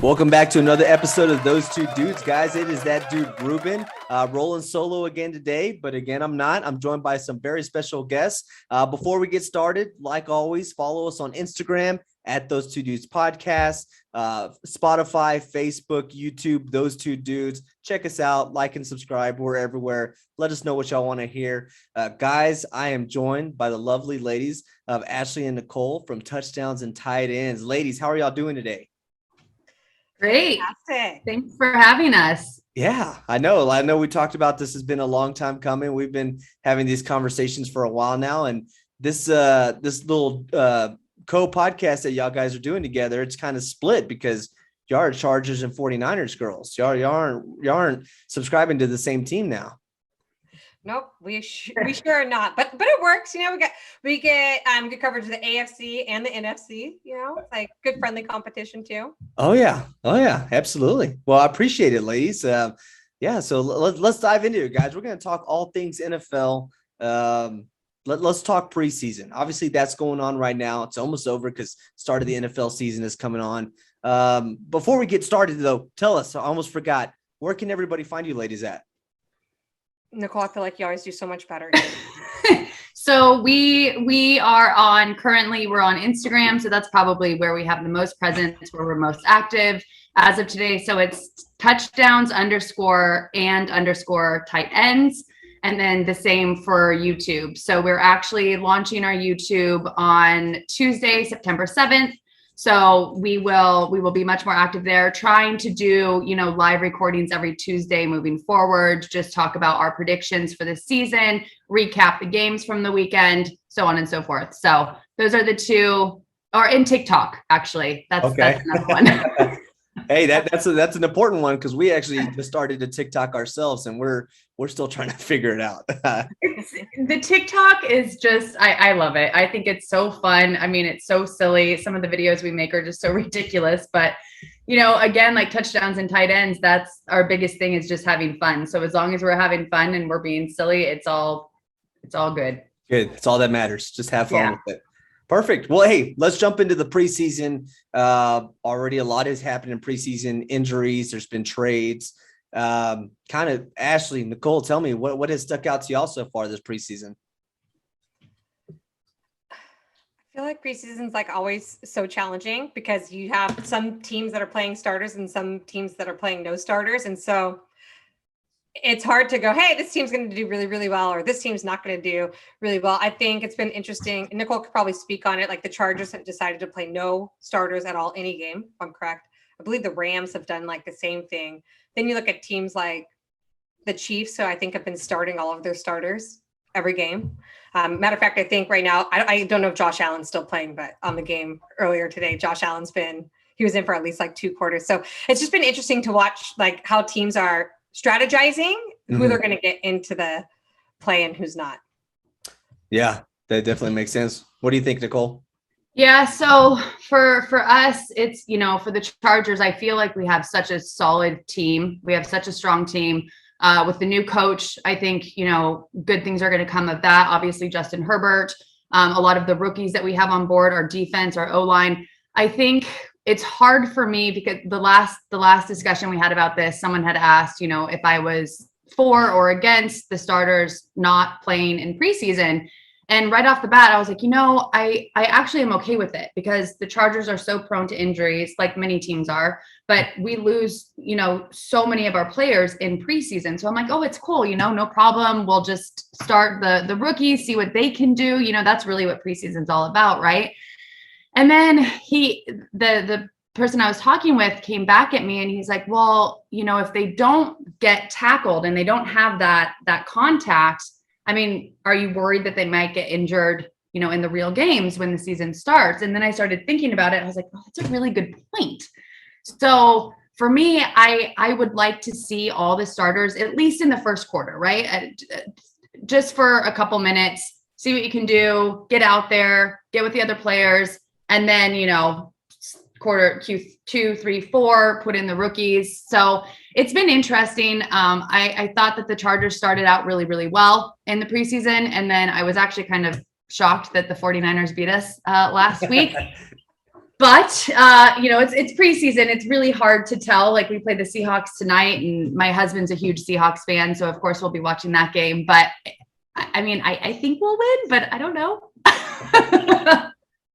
Welcome back to another episode of Those Two Dudes, guys. It is that dude, Ruben, rolling solo again today. But again, I'm not. I'm joined by some very special guests. Before we get started, like always, follow us on Instagram at Those Two Dudes Podcast, Spotify, Facebook, YouTube, Those Two Dudes. Check us out, like and subscribe. We're everywhere. Let us know what y'all want to hear. Guys, I am joined by the lovely ladies of Ashley and Nicole from Touchdowns and Tightends. Ladies, how are y'all doing today? Great. Fantastic. Thanks for having us. Yeah, I know we talked about this. Has been a long time coming. We've been having these conversations for a while now. And this little co-podcast that y'all guys are doing together, it's kind of split because y'all are Chargers and 49ers girls. Y'all aren't subscribing to the same team now. Nope, we sure are not. But it works. You know, we get good coverage of the AFC and the NFC. You know, it's like good friendly competition too. Oh yeah, absolutely. Well, I appreciate it, ladies. So let's dive into it, guys. We're going to talk all things NFL. Let's talk preseason. Obviously, that's going on right now. It's almost over because start of the NFL season is coming on. Before we get started, though, tell us. I almost forgot. Where can everybody find you, ladies, at? Nicole, I feel like you always do so much better. So we are currently we're on Instagram. So that's probably where we have the most presence, where we're most active as of today. So it's touchdowns _and _Tightends. And then the same for YouTube. So we're actually launching our YouTube on Tuesday, September 7th. So we will be much more active there, trying to do, live recordings every Tuesday moving forward, just talk about our predictions for the season, recap the games from the weekend, so on and so forth. So those are the two, or in TikTok, actually. That's another one. Hey, that's an important one because we actually just started to TikTok ourselves and we're still trying to figure it out. The TikTok is just, I love it. I think it's so fun. I mean, it's so silly. Some of the videos we make are just so ridiculous, but again, like touchdowns and tight ends, that's our biggest thing, is just having fun. So as long as we're having fun and we're being silly, it's all good. Good. It's all that matters. Just have fun with it. Perfect. Well, hey, let's jump into the preseason. Already a lot has happened in preseason. Injuries, there's been trades. Kind of Ashley, Nicole, tell me what has stuck out to y'all so far this preseason? I feel like preseason's like always so challenging because you have some teams that are playing starters and some teams that are playing no starters. And so it's hard to go, hey, this team's going to do really, really well, or this team's not going to do really well. I think it's been interesting. Nicole could probably speak on it. Like the Chargers have decided to play no starters at all, any game, if I'm correct. I believe the Rams have done like the same thing. Then you look at teams like the Chiefs, who I think have been starting all of their starters every game. Matter of fact, I think right now, I don't know if Josh Allen's still playing, but on the game earlier today, Josh Allen's he was in for at least like 2 quarters. So it's just been interesting to watch like how teams are strategizing who they're going to get into the play and who's not. Yeah, that definitely makes sense. What do you think, Nicole? Yeah. So for us, it's, for the Chargers, I feel like we have such a solid team. We have such a strong team with the new coach. I think, good things are going to come of that. Obviously, Justin Herbert, a lot of the rookies that we have on board, our defense, our O-line. I think it's hard for me because the last discussion we had about this, someone had asked, if I was for or against the starters not playing in preseason. And right off the bat, I was like, I actually am okay with it because the Chargers are so prone to injuries, like many teams are, but we lose, so many of our players in preseason. So I'm like, oh, it's cool. No problem. We'll just start the rookies, see what they can do. That's really what preseason's all about. Right. And then the person I was talking with came back at me and he's like, well, if they don't get tackled and they don't have that contact, I mean, are you worried that they might get injured, in the real games when the season starts? And then I started thinking about it. I was like, oh, that's a really good point. So for me, I would like to see all the starters, at least in the first quarter, right? Just for a couple minutes, see what you can do, get out there, get with the other players. And then, quarter Q2, 3, 4, put in the rookies. So it's been interesting. I thought that the Chargers started out really, really well in the preseason. And then I was actually kind of shocked that the 49ers beat us last week. But it's preseason. It's really hard to tell. Like, we play the Seahawks tonight, and my husband's a huge Seahawks fan, so of course we'll be watching that game. But I think we'll win, but I don't know.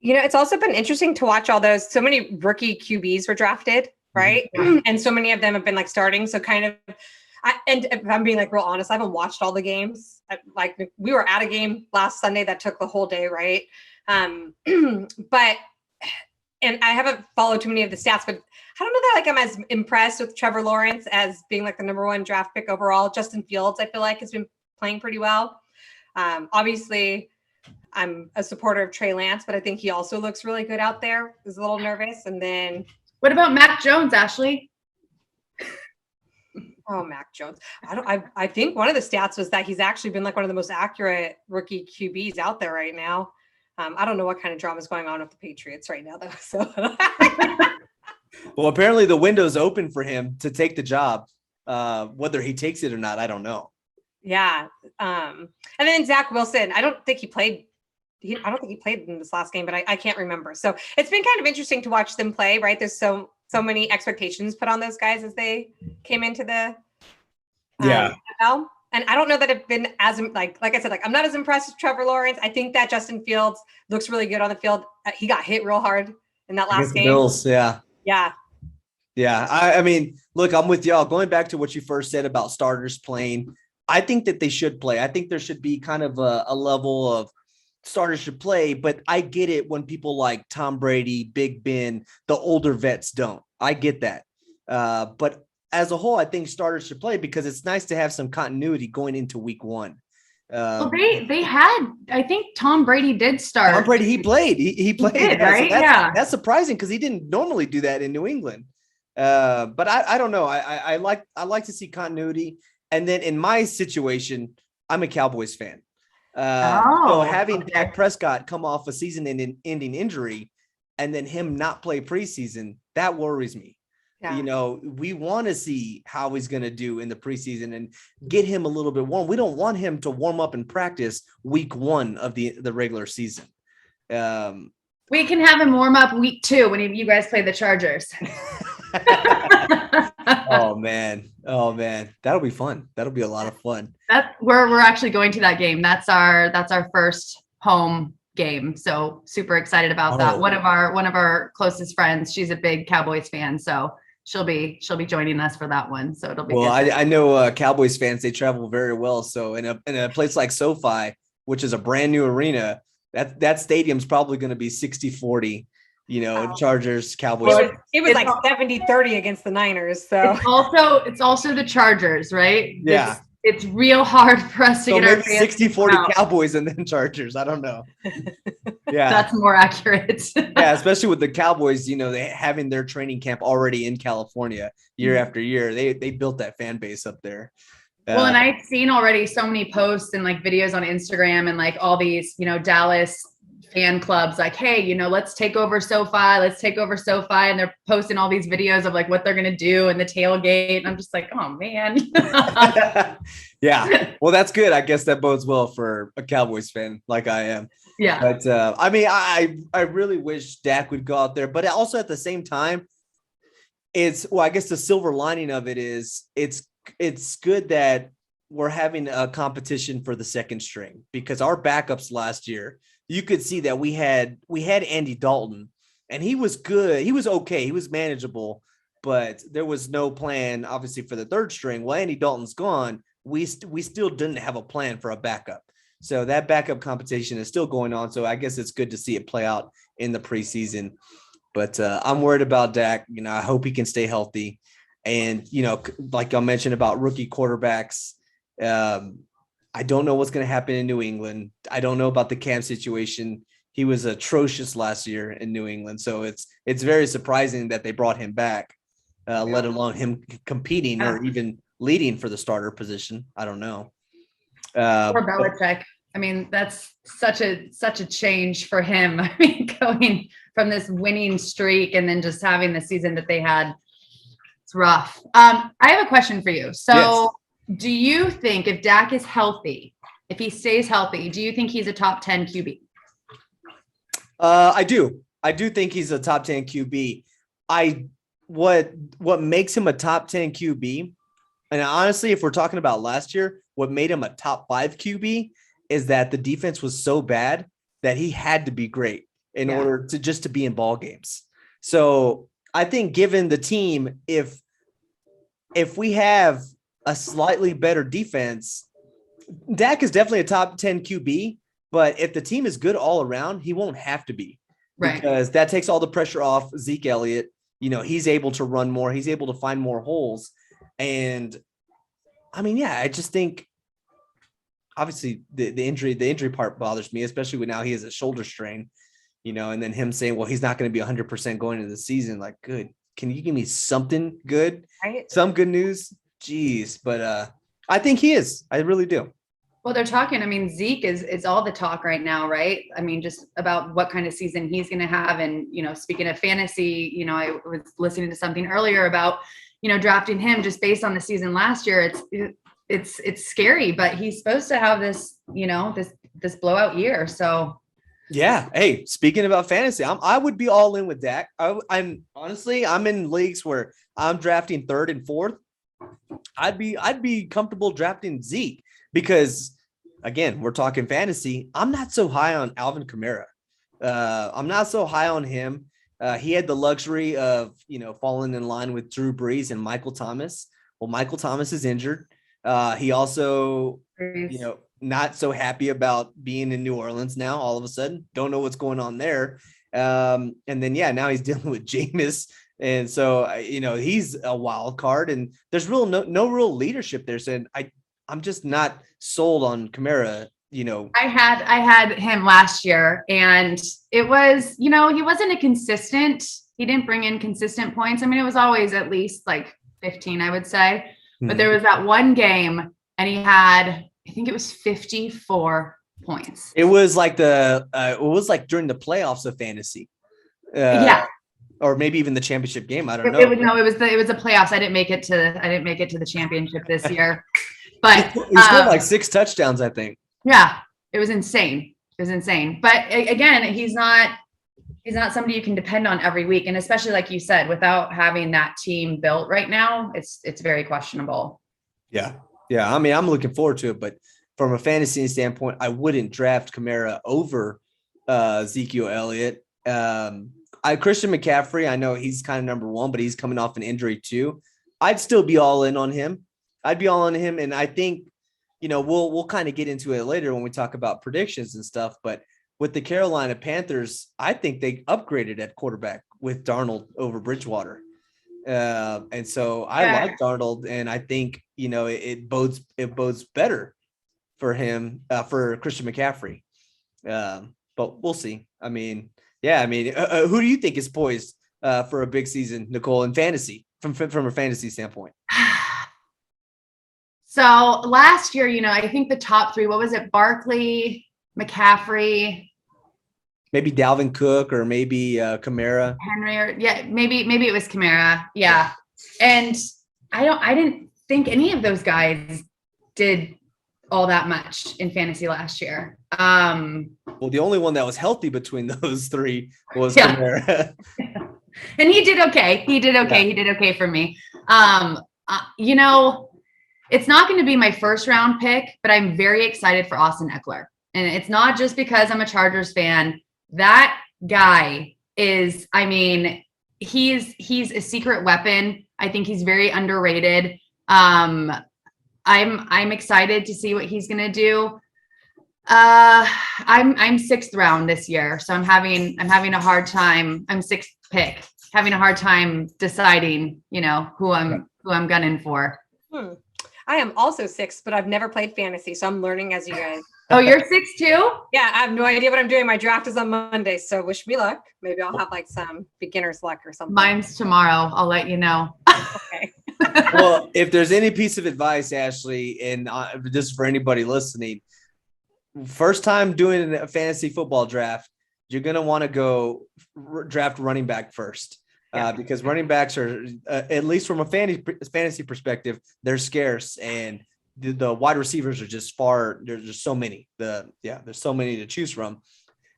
It's also been interesting to watch so many rookie QBs were drafted, right? Mm-hmm. And so many of them have been like starting. So kind of, and if I'm being like real honest, I haven't watched all the games. Like, we were at a game last Sunday that took the whole day, right? But I haven't followed too many of the stats, but I don't know that like I'm as impressed with Trevor Lawrence as being like the number 1 draft pick overall. Justin Fields, I feel like, has been playing pretty well. Obviously, I'm a supporter of Trey Lance, but I think he also looks really good out there. He's a little nervous. And then what about Mac Jones, Ashley? Oh, Mac Jones. I think one of the stats was that he's actually been like one of the most accurate rookie QBs out there right now. I don't know what kind of drama is going on with the Patriots right now, though. So, well, apparently the window's open for him to take the job. Whether he takes it or not, I don't know. Yeah. And then Zach Wilson. I don't think he played in this last game, but I can't remember. So it's been kind of interesting to watch them play, right? There's so many expectations put on those guys as they came into the NFL. And I don't know that I've been as like I said, like, I'm not as impressed with Trevor Lawrence. I think that Justin Fields looks really good on the field. He got hit real hard in that last game. Bills, yeah. Yeah. Yeah. I mean, look, I'm with y'all. Going back to what you first said about starters playing, I think that they should play. I think there should be kind of a level of starters should play, but I get it when people like Tom Brady, Big Ben, the older vets don't. I get that. But as a whole, I think starters should play because it's nice to have some continuity going into week 1. Well, they had, I think Tom Brady did start. Tom Brady, he played. He played. He did, right? So yeah. That's surprising because he didn't normally do that in New England. But I don't know. I like to see continuity. And then in my situation, I'm a Cowboys fan. So having Dak Prescott come off a season-ending injury and then him not play preseason, that worries me. Yeah. We want to see how he's going to do in the preseason and get him a little bit warm. We don't want him to warm up and practice week 1 of the regular season. We can have him warm up week 2 when you guys play the Chargers. Oh man. That'll be fun. That'll be a lot of fun. We're actually going to that game. That's our first home game. So super excited about that. One of our closest friends, she's a big Cowboys fan. So she'll be joining us for that one. So it'll be well. I know Cowboys fans, they travel very well. So in a place like SoFi, which is a brand new arena, that stadium's probably going to be 60-40. Chargers, Cowboys. It was like 70-30 against the Niners. So it's also the Chargers, right? Yeah. It's real hard for us to get our fans 60-40 Cowboys and then Chargers. I don't know. Yeah. That's more accurate. Yeah, especially with the Cowboys, they having their training camp already in California year after year. They built that fan base up there. Well, and I've seen already so many posts and like videos on Instagram and like all these, Dallas fan clubs like, hey, let's take over SoFi. And they're posting all these videos of like what they're going to do in the tailgate. And I'm just like, oh man. Yeah. Well, that's good. I guess that bodes well for a Cowboys fan like I am. Yeah. But I mean, I really wish Dak would go out there, but also at the same time, I guess the silver lining of it is it's good that we're having a competition for the second string because our backups last year, you could see that we had Andy Dalton and he was good. He was okay. He was manageable, but there was no plan obviously for the third string. Well, Andy Dalton's gone. We still didn't have a plan for a backup. So that backup competition is still going on. So I guess it's good to see it play out in the preseason, but I'm worried about Dak. I hope he can stay healthy. And, like I mentioned about rookie quarterbacks, I don't know what's going to happen in New England. I don't know about the Cam situation. He was atrocious last year in New England. So it's very surprising that they brought him back, let alone him competing or even leading for the starter position. I don't know. Or Belichick. I mean, that's such a change for him. I mean, going from this winning streak and then just having the season that they had, it's rough. I have a question for you. So yes. Do you think if Dak is healthy, if he stays healthy, do you think he's a top 10 QB? I do. I do think he's a top 10 QB. What makes him a top 10 QB, and honestly, if we're talking about last year, what made him a top 5 QB is that the defense was so bad that he had to be great in order to just to be in ball games. So I think given the team, if we have a slightly better defense, Dak is definitely a top 10 QB, but if the team is good all around, he won't have to be. Right. Because that takes all the pressure off Zeke Elliott. You know, he's able to run more. He's able to find more holes. And I mean, yeah, I just think obviously the injury part bothers me, especially when now he has a shoulder strain, you know, and then him saying, well, he's not going to be 100% going into the season. Like, good. Can you give me something good? Right. Some good news? Jeez. But I think he is. I really do. Well, they're talking. I mean, Zeke is all the talk right now, right? I mean, just about what kind of season he's going to have. And, you know, speaking of fantasy, you know, I was listening to something earlier about, you know, drafting him just based on the season last year. It's scary, but he's supposed to have this, you know, this blowout year. So. Yeah. Hey, speaking about fantasy, I would be all in with Dak. I'm honestly, I'm in leagues where I'm drafting 3rd and 4th. I'd be comfortable drafting Zeke. Because, again, we're talking fantasy. I'm not so high on Alvin Kamara. I'm not so high on him. He had the luxury of, you know, falling in line with Drew Brees and Michael Thomas. Well, Michael Thomas is injured. He also, you know, not so happy about being in New Orleans now all of a sudden. Don't know what's going on there. And then, yeah, now he's dealing with Jameis. And so, you know, he's a wild card. And there's no real leadership there. So I'm just not sold on Kamara, you know. I had him last year, and it was, you know, he wasn't he didn't bring in consistent points. I mean, it was always at least like 15, I would say. But there was that one game and he had, I think it was 54 points. It was like during the playoffs of fantasy. Yeah. Or maybe even the championship game. I don't know. It was the playoffs. I didn't make it to the championship this year. But he scored like 6 touchdowns, I think. Yeah, it was insane. But again, he's not somebody you can depend on every week. And especially like you said, without having that team built right now, it's very questionable. Yeah. Yeah. I mean, I'm looking forward to it, but from a fantasy standpoint, I wouldn't draft Kamara over Ezekiel Elliott. Christian McCaffrey, I know he's kind of number 1, but he's coming off an injury too. I'd still be all in on him. And I think, you know, we'll kind of get into it later when we talk about predictions and stuff. But with the Carolina Panthers, I think they upgraded at quarterback with Darnold over Bridgewater. And so I like Darnold, and I think, you know, it bodes better for him, for Christian McCaffrey. But we'll see. I mean, who do you think is poised for a big season, Nicole, in fantasy from a fantasy standpoint? So last year, you know, I think the top 3, what was it? Barkley, McCaffrey, maybe Dalvin Cook, or maybe Kamara. Henry, or maybe it was Kamara. Yeah. And I didn't think any of those guys did all that much in fantasy last year. Well, the only one that was healthy between those 3 was Kamara. And he did okay. He did okay for me. You know, it's not going to be my first round pick, but I'm very excited for Austin Eckler. And it's not just because I'm a Chargers fan. That guy is, I mean, he's a secret weapon. I think he's very underrated. I'm excited to see what he's going to do. I'm 6th round this year, so I'm having a hard time. I'm 6th pick, having a hard time deciding, you know, who I'm gunning for. I am also 6th, but I've never played fantasy, so I'm learning as you guys. Oh, you're 6 too? Yeah, I have no idea what I'm doing. My draft is on Monday, so wish me luck. Maybe I'll have like some beginner's luck or something. Mine's tomorrow. I'll let you know. Okay. Well, if there's any piece of advice, Ashley, and this is for anybody listening, first time doing a fantasy football draft, you're going to want to go draft running back first. Because running backs are, at least from a fantasy perspective, they're scarce, and the wide receivers are just there's just so many. There's so many to choose from.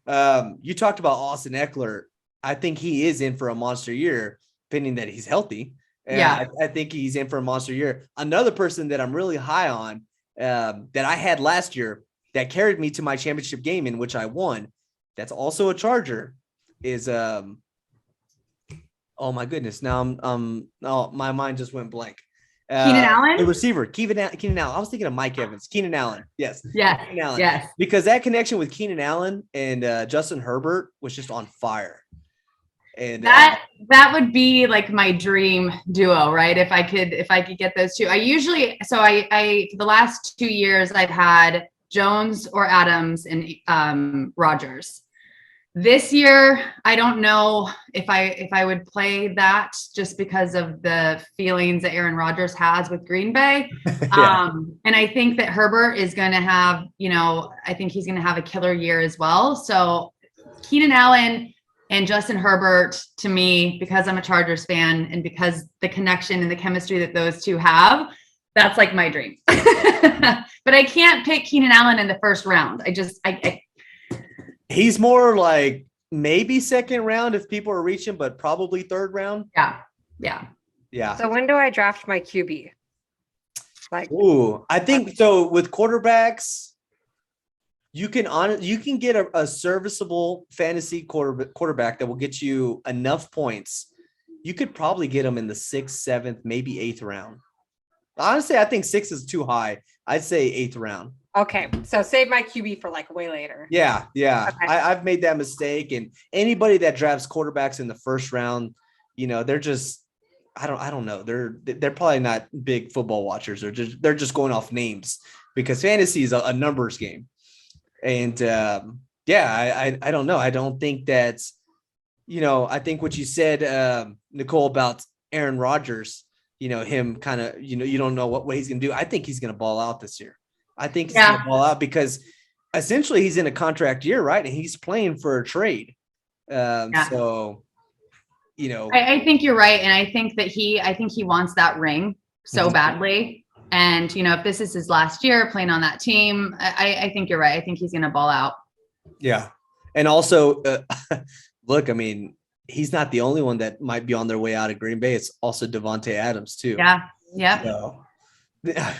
You talked about Austin Eckler. I think he is in for a monster year, pending that he's healthy. And Yeah. I think he's in for a monster year. Another person that I'm really high on that I had last year that carried me to my championship game in which I won, that's also a Charger, is oh my goodness. Now my mind just went blank. Keenan Allen? The receiver, Keenan Allen. I was thinking of Mike Evans. Keenan Allen. Yes. Yeah. Keenan Allen. Yes. Because that connection with Keenan Allen and Justin Herbert was just on fire. And that would be like my dream duo, right? If I could get those two. I for the last 2 years I've had Jones or Adams and Rodgers. This year, I don't know if I would play that just because of the feelings that Aaron Rodgers has with Green Bay. Yeah. And I think that Herbert is going to have, I think he's going to have a killer year as well. So Keenan Allen and Justin Herbert, to me, because I'm a Chargers fan and because the connection and the chemistry that those two have, that's like my dream. But I can't pick Keenan Allen in the first round. He's more like maybe second round if people are reaching, but probably third round. Yeah. So when do I draft my QB? I think so. With quarterbacks, you can get a serviceable fantasy quarterback that will get you enough points. You could probably get them in the 6th, 7th, maybe 8th round. Honestly, I think 6 is too high. I'd say 8th round. Okay, so save my QB for way later. Yeah. Okay. I've made that mistake, and anybody that drafts quarterbacks in the first round, they're just, I don't know, they're probably not big football watchers. They're just going off names because fantasy is a numbers game, and I don't know. I don't think that's, I think what you said, Nicole, about Aaron Rodgers, him kind of, you don't know what he's gonna do. I think he's gonna ball out this year. I think he's going to ball out because essentially he's in a contract year, right? And he's playing for a trade. So, I think you're right. And I think he wants that ring so badly. And, if this is his last year playing on that team, I think you're right. I think he's going to ball out. Yeah. And also, look, I mean, he's not the only one that might be on their way out of Green Bay. It's also Devontae Adams too. Yeah. Yeah. So,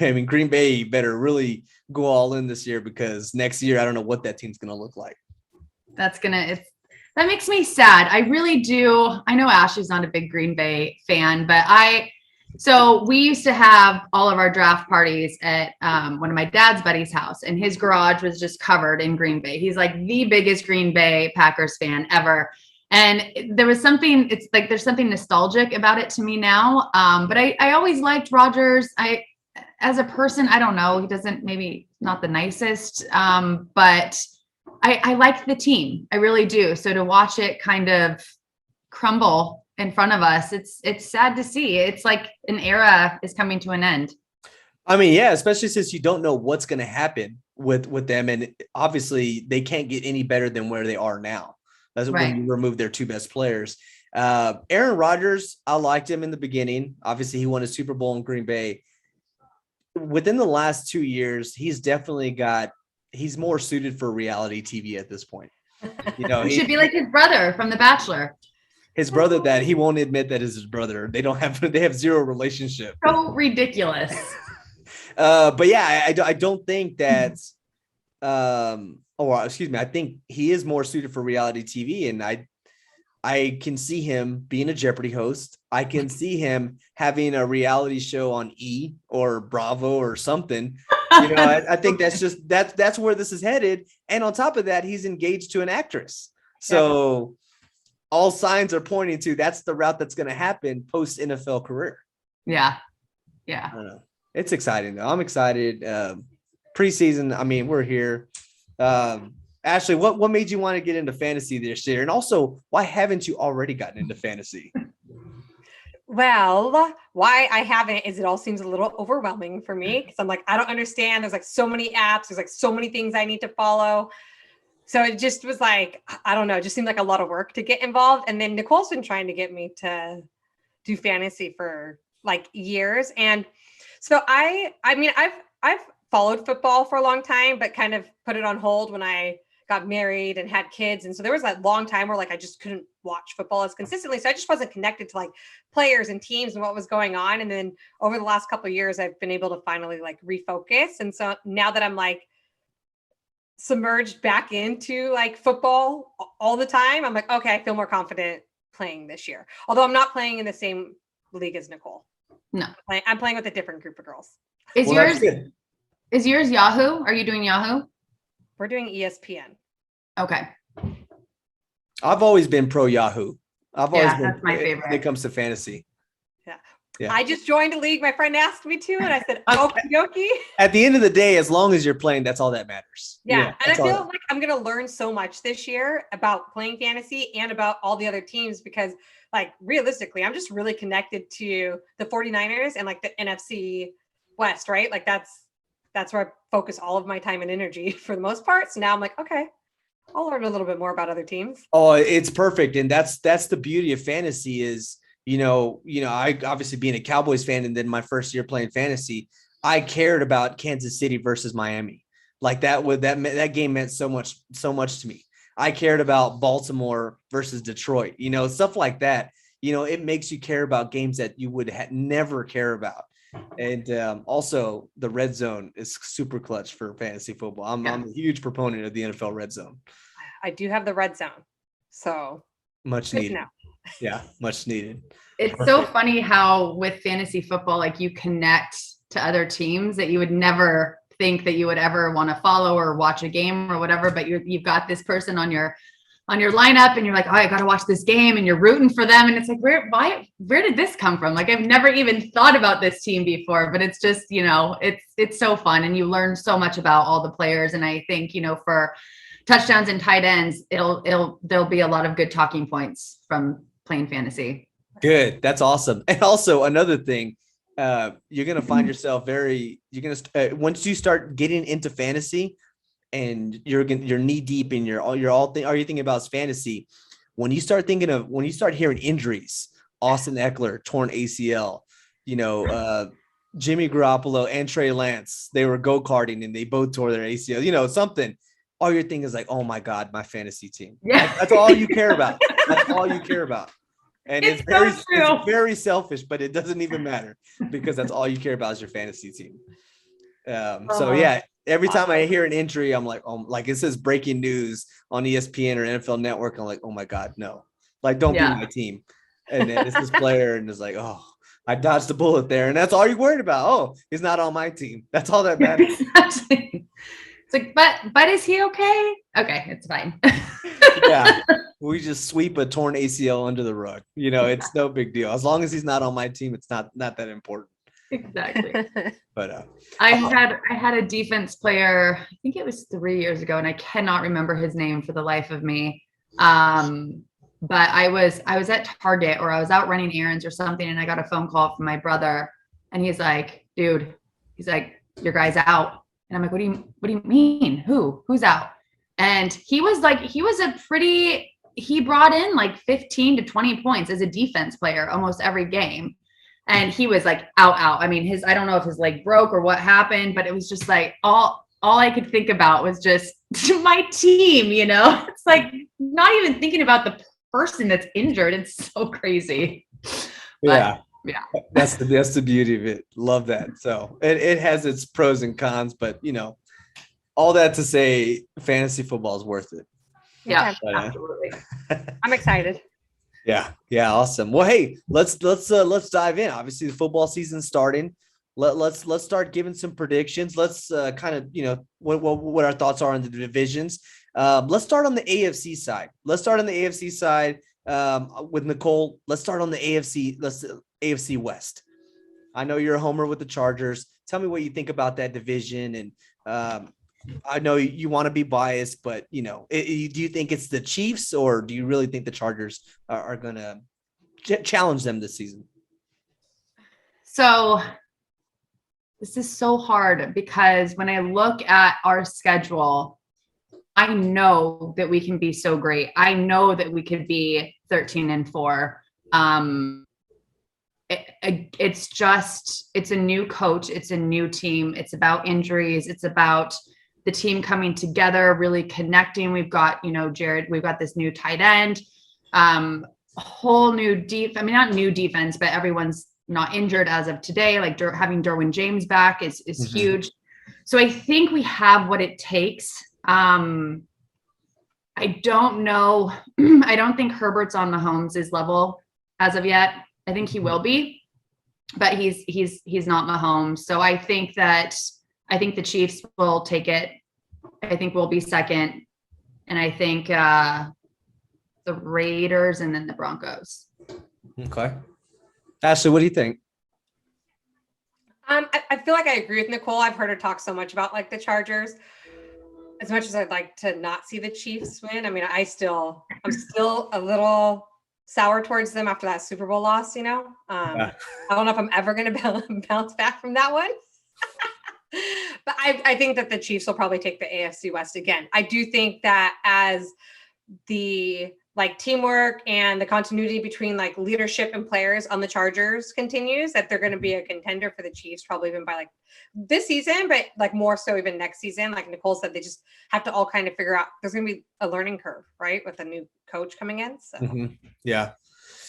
I mean, Green Bay better really go all in this year because next year, I don't know what that team's going to look like. That makes me sad. I really do. I know Ashley's not a big Green Bay fan, but so we used to have all of our draft parties at one of my dad's buddy's house, and his garage was just covered in Green Bay. He's like the biggest Green Bay Packers fan ever. And there was something, it's like, there's something nostalgic about it to me now. But I always liked Rodgers. As a person, I don't know, he doesn't, maybe not the nicest, but I like the team. I really do. So to watch it kind of crumble in front of us, it's sad to see. It's like an era is coming to an end. I mean, yeah, especially since you don't know what's going to happen with them. And obviously they can't get any better than where they are now. That's when you remove their 2 best players. Aaron Rodgers, I liked him in the beginning. Obviously he won a Super Bowl in Green Bay. Within the last 2 years, he's more suited for reality TV at this point. He should be like his brother from The Bachelor. His brother that he won't admit that is his brother. They have zero relationship. So ridiculous. But yeah, I don't think that, I think he is more suited for reality TV. And I can see him being a Jeopardy host. I can see him having a reality show on E or Bravo or something. I think that's where this is headed. And on top of that, he's engaged to an actress. So all signs are pointing to that's the route that's going to happen post NFL career. Yeah. I don't know. It's exciting though. I'm excited. Preseason. I mean, we're here. Ashley, what made you want to get into fantasy this year? And also, why haven't you already gotten into fantasy? Well, why I haven't is it all seems a little overwhelming for me because I'm like, I don't understand. There's so many apps. There's so many things I need to follow. So it just was like, I don't know, it just seemed like a lot of work to get involved. And then Nicole's been trying to get me to do fantasy for years. And so I mean, I've followed football for a long time, but kind of put it on hold when I got married and had kids. And so there was that long time where like I just couldn't watch football as consistently. So I just wasn't connected to like players and teams and what was going on. And then over the last couple of years, I've been able to finally like refocus. And so now that I'm like submerged back into like football all the time, I'm like, okay, I feel more confident playing this year. Although I'm not playing in the same league as Nicole. No, I'm playing with a different group of girls. Is yours Yahoo? Are you doing Yahoo? We're doing ESPN. Okay. I've always been pro Yahoo. That's my favorite. When it comes to fantasy. Yeah. I just joined a league. My friend asked me to, and I said, okie dokie. At the end of the day, as long as you're playing, that's all that matters. Yeah. And I feel like I'm going to learn so much this year about playing fantasy and about all the other teams, because like realistically, I'm just really connected to the 49ers and like the NFC West, right? Like that's where I focus all of my time and energy for the most part. So now I'm like, okay, I'll learn a little bit more about other teams. Oh, it's perfect. And that's the beauty of fantasy is, I obviously being a Cowboys fan, and then my first year playing fantasy, I cared about Kansas City versus Miami. Like that game meant so much to me. I cared about Baltimore versus Detroit, stuff like that. It makes you care about games that you would never care about. And also the red zone is super clutch for fantasy football. I'm a huge proponent of the NFL red zone. I do have the red zone. So much needed. Yeah, much needed. It's so funny how with fantasy football, like you connect to other teams that you would never think that you would ever want to follow or watch a game or whatever, but you've got this person on your lineup and you're like, oh, I got to watch this game, and you're rooting for them. And it's like, where did this come from? Like, I've never even thought about this team before, but it's just, it's so fun. And you learn so much about all the players. And I think, for touchdowns and tight ends, there'll be a lot of good talking points from playing fantasy. Good. That's awesome. And also another thing, you're going to find yourself once you start getting into fantasy, and you're knee deep in all you're thinking about is fantasy. When you start hearing injuries, Austin Eckler, torn ACL, Jimmy Garoppolo and Trey Lance, they were go-karting and they both tore their ACL, something. All you're thinking is like, oh my God, my fantasy team. Yeah. That's all you care about. That's all you care about. And it's very selfish, but it doesn't even matter because that's all you care about is your fantasy team. So yeah, every time I hear an injury, I'm like, oh, like it says breaking news on ESPN or NFL Network. I'm like, oh my God, no, like don't be my team. And then it's this player, and it's like, oh, I dodged the bullet there, and that's all you're worried about. Oh, he's not on my team. That's all that matters. It's like, but is he okay? Okay, it's fine. Yeah, we just sweep a torn ACL under the rug. It's no big deal. As long as he's not on my team, it's not that important. Exactly. But I had a defense player, I think it was 3 years ago, and I cannot remember his name for the life of me. But I was at Target, or I was out running errands or something, and I got a phone call from my brother, and he's like, dude, your guy's out. And I'm like, what do you mean? Who's out? And he brought in like 15 to 20 points as a defense player almost every game. And he was like out. I mean, I don't know if his leg broke or what happened, but it was just like all I could think about was just my team, It's like not even thinking about the person that's injured. It's so crazy. Yeah. That's the beauty of it. Love that. So it has its pros and cons, but all that to say, fantasy football is worth it. Yeah, absolutely. I'm excited. Yeah. Awesome. Well, hey, let's dive in. Obviously, the football season's starting. Let's start giving some predictions. Let's kind of what our thoughts are on the divisions. Let's start on the AFC side. With Nicole. Let's start on the AFC West. I know you're a homer with the Chargers. Tell me what you think about that division. And I know you want to be biased, but do you think it's the Chiefs, or do you really think the Chargers are going to challenge them this season? So this is so hard because when I look at our schedule, I know that we can be so great. I know that we could be 13-4. It's a new coach. It's a new team. It's about injuries. It's about the team coming together, really connecting. We've got, Jared, we've got this new tight end, a whole new not new defense, but everyone's not injured as of today. Like having Derwin James back is huge. So I think we have what it takes. I don't know. I don't think Herbert's on Mahomes' level as of yet. I think he will be, but he's not Mahomes. So I think the Chiefs will take it. I think we'll be second. And I think the Raiders and then the Broncos. Okay. Ashley, what do you think? I feel like I agree with Nicole. I've heard her talk so much about like the Chargers. As much as I'd like to not see the Chiefs win, I mean, I'm still a little sour towards them after that Super Bowl loss, I don't know if I'm ever going to bounce back from that one. But I think that the Chiefs will probably take the AFC West again. I do think that as the like teamwork and the continuity between like leadership and players on the Chargers continues, that they're going to be a contender for the Chiefs, probably even by like this season, but like more so even next season. Like Nicole said, they just have to all kind of figure out there's going to be a learning curve, right? With a new coach coming in. So Yeah,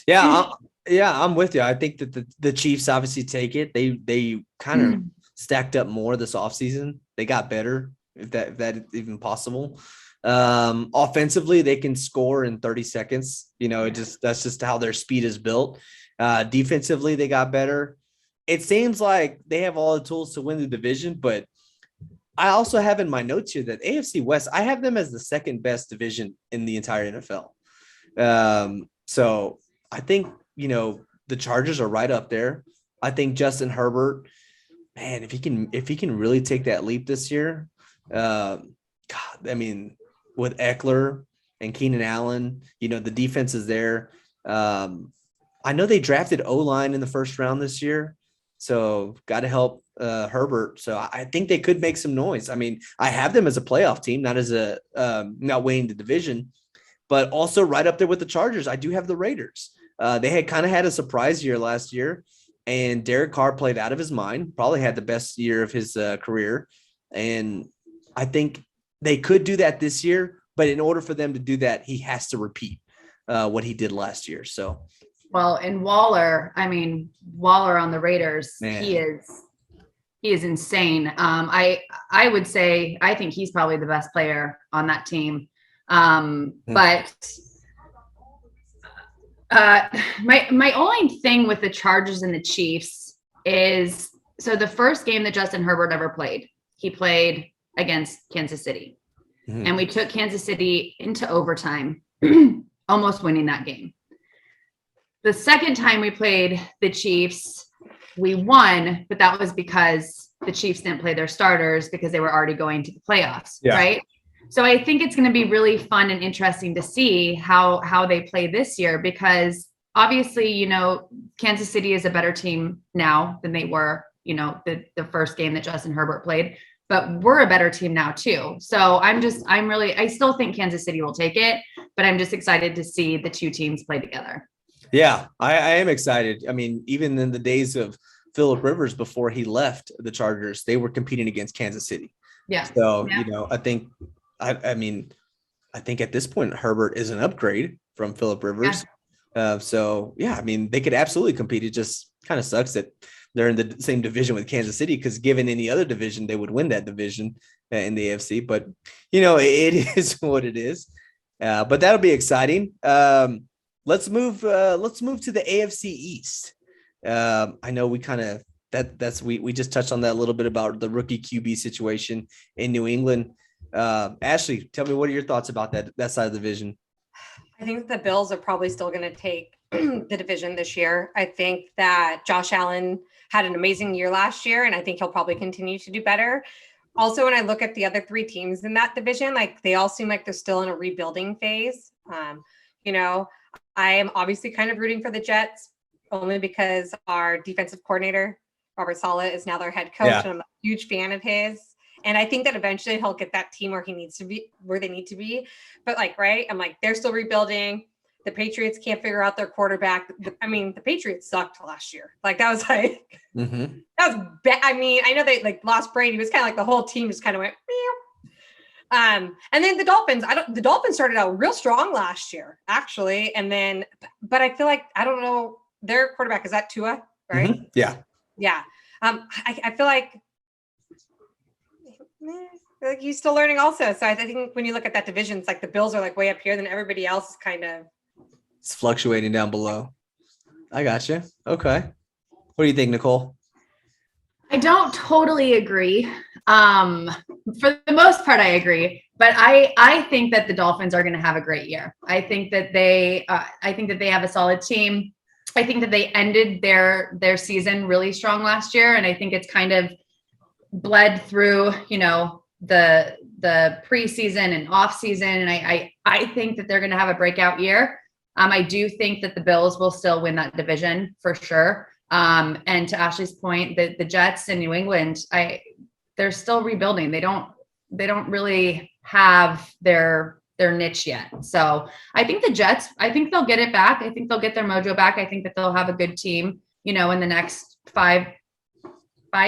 I'm with you. I think that the Chiefs obviously take it. They kind of stacked up more this offseason. They got better, if that is even possible. Offensively, they can score in 30 seconds. That's just how their speed is built. Defensively, they got better. It seems like they have all the tools to win the division, but I also have in my notes here that AFC West, I have them as the second best division in the entire NFL. So I think, the Chargers are right up there. I think Justin Herbert, man, if he can really take that leap this year, with Eckler and Keenan Allen, the defense is there. I know they drafted O-line in the first round this year, so got to help Herbert. So I think they could make some noise. I mean, I have them as a playoff team, not as not winning the division, but also right up there with the Chargers. I do have the Raiders. They had a surprise year last year, and Derek Carr played out of his mind, probably had the best year of his career. And I think they could do that this year, but in order for them to do that, he has to repeat what he did last year. So, well, and Waller on the Raiders, man, he is insane. I would say I think he's probably the best player on that team. But my only thing with the Chargers and the Chiefs is, so the first game that Justin Herbert ever played, he played against Kansas City. And we took Kansas City into overtime, almost winning that game. The second time we played the Chiefs, we won, but that was because the Chiefs didn't play their starters because they were already going to the playoffs, right? So I think it's going to be really fun and interesting to see how they play this year, because obviously, Kansas City is a better team now than they were, the first game that Justin Herbert played. But we're a better team now too. So I still think Kansas City will take it, but I'm just excited to see the two teams play together. Yeah, I am excited. I mean, even in the days of Phillip Rivers before he left the Chargers, they were competing against Kansas City. Yeah. So, I think at this point, Herbert is an upgrade from Phillip Rivers. Yeah. They could absolutely compete. It just kind of sucks that they're in the same division with Kansas City, because given any other division, they would win that division in the AFC. But, it is what it is. But that'll be exciting. Let's move to the AFC East. I know we kind of we just touched on that a little bit about the rookie QB situation in New England. Ashley, tell me, what are your thoughts about that side of the division? I think the Bills are probably still going to take the division this year. I think that Josh Allen had an amazing year last year, and I think he'll probably continue to do better. Also, when I look at the other three teams in that division, like they all seem like they're still in a rebuilding phase. I am obviously kind of rooting for the Jets, only because our defensive coordinator, Robert Saleh, is now their head coach, and I'm a huge fan of his. And I think that eventually he'll get that team where they need to be. But I'm like, they're still rebuilding. The Patriots can't figure out their quarterback. The Patriots sucked last year. That was that was bad. I know they lost Brady. It was kind of like the whole team just kind of went, meow. And then the Dolphins started out real strong last year, actually. And then, but I feel like, I don't know, their quarterback, is that Tua, right? Mm-hmm. Yeah. Yeah. I feel like he's still learning also. So I think when you look at that division, it's like the Bills are like way up here, then everybody else is kind of. It's fluctuating down below. I got you. Okay. What do you think, Nicole? I don't totally agree. For the most part, I agree, but I think that the Dolphins are going to have a great year. I think that they have a solid team. I think that they ended their season really strong last year, and I think it's kind of bled through, the preseason and off season. And I think that they're going to have a breakout year. I do think that the Bills will still win that division for sure. And to Ashley's point, the Jets in New England, they're still rebuilding. They don't really have their niche yet. So I think the Jets, I think they'll get it back. I think they'll get their mojo back. I think that they'll have a good team, in the next five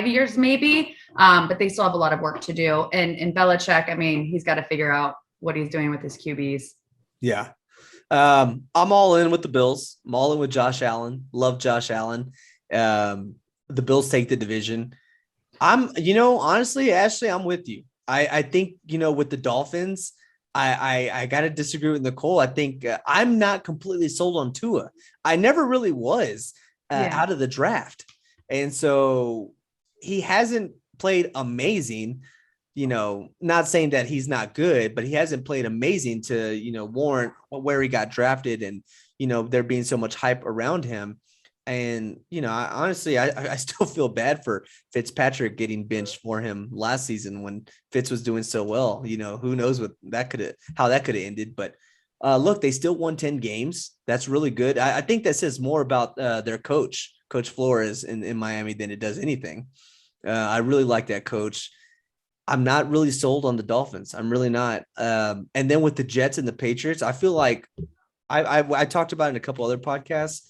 years maybe. But they still have a lot of work to do. And Belichick, I mean, he's got to figure out what he's doing with his QBs. Yeah. I'm all in with the Bills. I'm all in with Josh Allen. Love Josh Allen. The Bills take the division. Honestly, Ashley, I'm with you. I think, with the Dolphins, I got to disagree with Nicole. I think I'm not completely sold on Tua. I never really was out of the draft. And so he hasn't played amazing, not saying that he's not good, but he hasn't played amazing to, warrant where he got drafted and, there being so much hype around him. And, I still feel bad for Fitzpatrick getting benched for him last season when Fitz was doing so well. Who knows how that could have ended. But look, they still won 10 games. That's really good. I think that says more about their coach, Coach Flores in Miami, than it does anything. I really like that coach. I'm not really sold on the Dolphins. I'm really not. And then with the Jets and the Patriots, I feel like I talked about it in a couple other podcasts.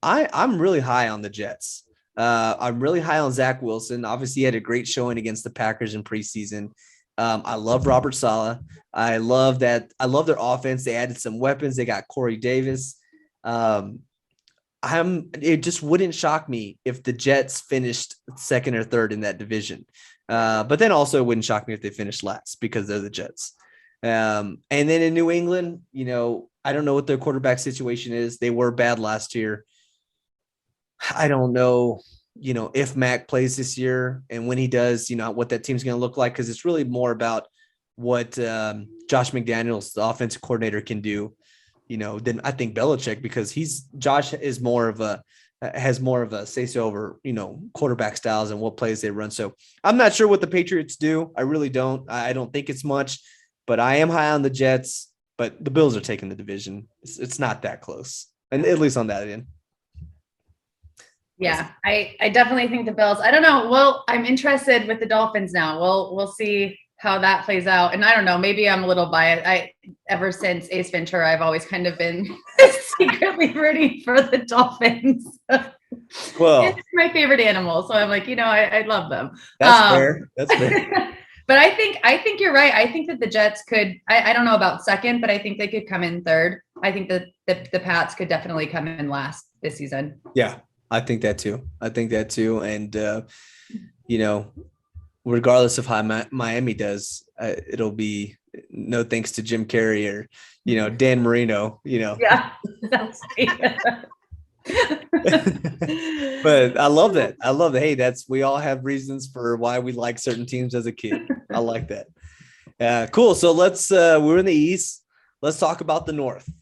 I'm really high on the Jets. I'm really high on Zach Wilson. Obviously, he had a great showing against the Packers in preseason. I love Robert Saleh. I love their offense. They added some weapons. They got Corey Davis. It just wouldn't shock me if the Jets finished second or third in that division. But then also it wouldn't shock me if they finished last because they're the Jets. And then in New England, I don't know what their quarterback situation is. They were bad last year. I don't know, if Mac plays this year and when he does, what that team's going to look like. Cause it's really more about what Josh McDaniels, the offensive coordinator, can do, than I think Belichick, because Josh has more of a say-so over, quarterback styles and what plays they run. So I'm not sure what the Patriots do. I really don't. I don't think it's much, but I am high on the Jets, but the Bills are taking the division. It's not that close. And at least on that end. Yeah, I definitely think the Bills. I don't know. Well, I'm interested with the Dolphins now. We'll see how that plays out. And I don't know, maybe I'm a little biased. Ever since Ace Ventura, I've always kind of been secretly rooting for the Dolphins. Well, it's my favorite animal. So I'm like, I love them. That's fair. That's fair. But I think you're right. I think that the Jets could, I don't know about second, but I think they could come in third. I think that the Pats could definitely come in last this season. Yeah. I think that too. And, regardless of how Miami does, it'll be no thanks to Jim Carrey or, Dan Marino, Yeah. That's But I love that. Hey, we all have reasons for why we like certain teams as a kid. I like that. Cool. So we're in the East. Let's talk about the North.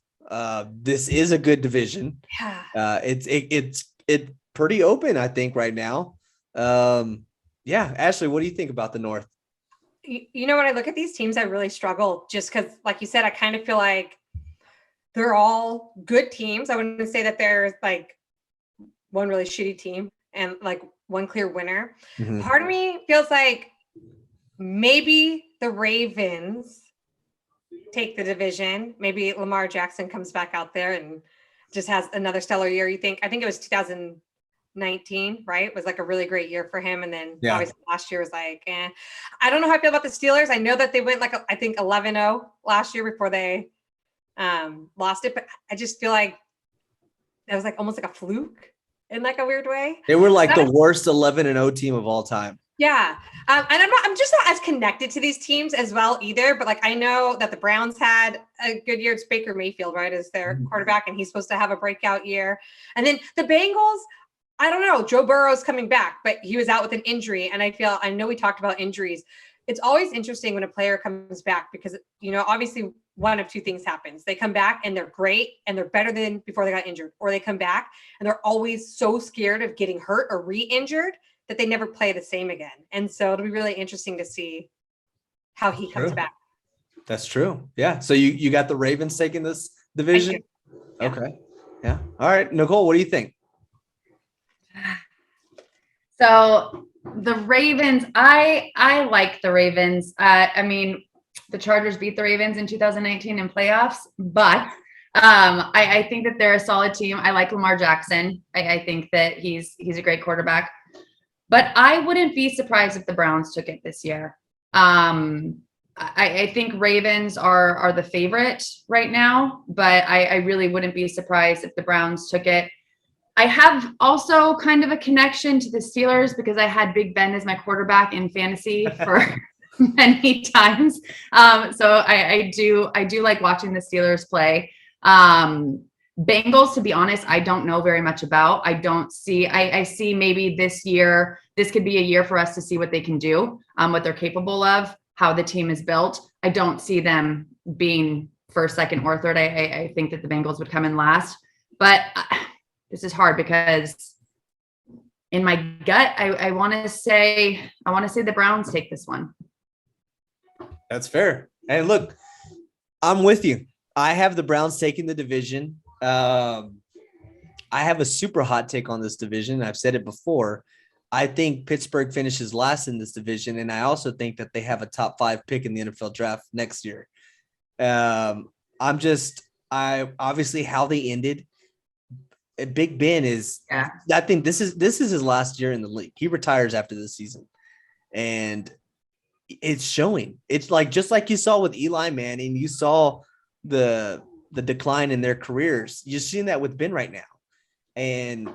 This is a good division. Yeah. It's pretty open, I think, right now. Ashley, what do you think about the North? When I look at these teams, I really struggle just because, like you said, I kind of feel like they're all good teams. I wouldn't say that there's like one really shitty team and like one clear winner. Mm-hmm. Part of me feels like maybe the Ravens take the division. Maybe Lamar Jackson comes back out there and just has another stellar year. I think it was 2019, right? Was like a really great year for him. And then Yeah. obviously last year was like, I don't know how I feel about the Steelers. I know that they went like, I think 11-0 last year before they lost it. But I just feel like that was like almost like a fluke in like a weird way. They were like the worst 11-0 team of all time. Yeah. And I'm just not as connected to these teams as well either. But like, I know that the Browns had a good year. It's Baker Mayfield, right? As their quarterback, and he's supposed to have a breakout year. And then the Bengals, I don't know, Joe Burrow's coming back, but he was out with an injury. And I know we talked about injuries. It's always interesting when a player comes back because, you know, obviously one of two things happens. They come back and they're great and they're better than before they got injured, or they come back and they're always so scared of getting hurt or re-injured that they never play the same again. And so it'll be really interesting to see how he comes back. That's true. Yeah. So you got the Ravens taking this division? Yeah. Okay. Yeah. All right. Nicole, what do you think? So the Ravens, I like the Ravens. I mean, the Chargers beat the Ravens in 2019 in playoffs, but I think that they're a solid team. I like Lamar Jackson. I think that he's a great quarterback. But I wouldn't be surprised if the Browns took it this year. I think Ravens are the favorite right now, but I really wouldn't be surprised if the Browns took it. I have also kind of a connection to the Steelers because I had Big Ben as my quarterback in fantasy for many times. So I do like watching the Steelers play. Bengals, to be honest, I don't know very much about. I see maybe this year, this could be a year for us to see what they can do, what they're capable of, how the team is built. I don't see them being first, second, or third. I think that the Bengals would come in last, but this is hard because in my gut, I want to say the Browns take this one. That's fair. And look, I'm with you. I have the Browns taking the division. I have a super hot take on this division. I've said it before. I think Pittsburgh finishes last in this division, and I also think that they have a top 5 pick in the NFL draft next year. Obviously how they ended. Big Ben is. Yeah. I think this is his last year in the league. He retires after this season, and it's showing. It's like just like you saw with Eli Manning, you saw the decline in their careers. You're seeing that with Ben right now. And,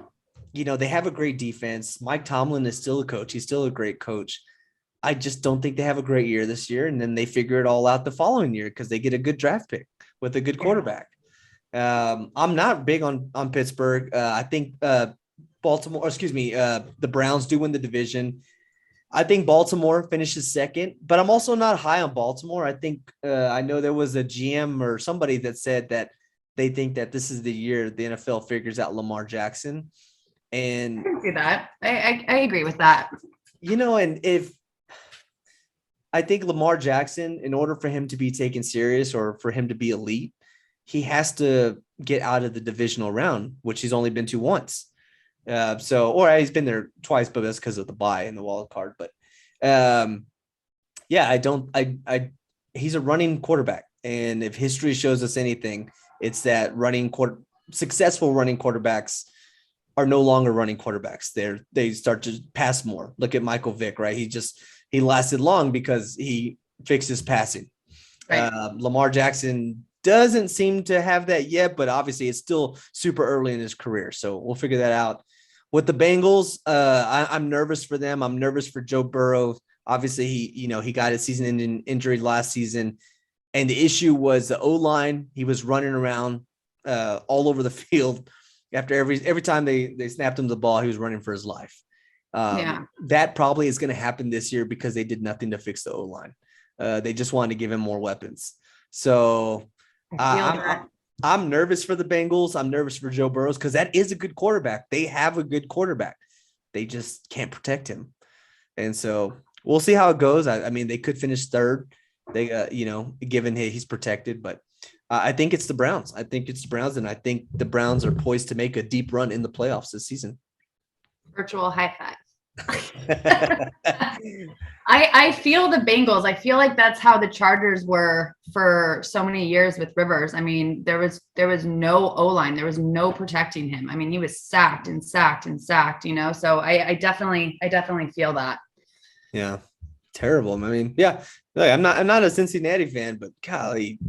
you know, they have a great defense. Mike Tomlin is still a coach. He's still a great coach. I just don't think they have a great year this year. And then they figure it all out the following year because they get a good draft pick with a good quarterback. I'm not big on Pittsburgh. I think the Browns do win the division. I think Baltimore finishes second, but I'm also not high on Baltimore. I think I know there was a GM or somebody that said that they think that this is the year the NFL figures out Lamar Jackson. And I can see that. I agree with that. You know, and if I think Lamar Jackson, in order for him to be taken serious or for him to be elite, he has to get out of the divisional round, which he's only been to once. Or he's been there twice, but that's because of the bye and the wild card. But he's a running quarterback. And if history shows us anything, it's that successful running quarterbacks are no longer running quarterbacks. They start to pass more. Look at Michael Vick, right? He lasted long because he fixed his passing. Right. Lamar Jackson doesn't seem to have that yet, but obviously it's still super early in his career. So we'll figure that out. With the Bengals, I'm nervous for them. I'm nervous for Joe Burrow. Obviously, he got a season-ending injury last season, and the issue was the O-line. He was running around all over the field. After every time they snapped him the ball, he was running for his life. That probably is going to happen this year because they did nothing to fix the O-line. They just wanted to give him more weapons. So I'm nervous for the Bengals. I'm nervous for Joe Burrow because that is a good quarterback. They have a good quarterback. They just can't protect him. And so we'll see how it goes. I mean, they could finish third. They, given he's protected, but I think it's the Browns. And I think the Browns are poised to make a deep run in the playoffs this season. Virtual high five. I feel the Bengals. I feel like that's how the Chargers were for so many years with Rivers. I mean, there was no O-line. There was no protecting him. I mean, he was sacked and sacked and sacked, so I definitely feel that. Yeah. Terrible. I mean, yeah, look, I'm not a Cincinnati fan, but golly,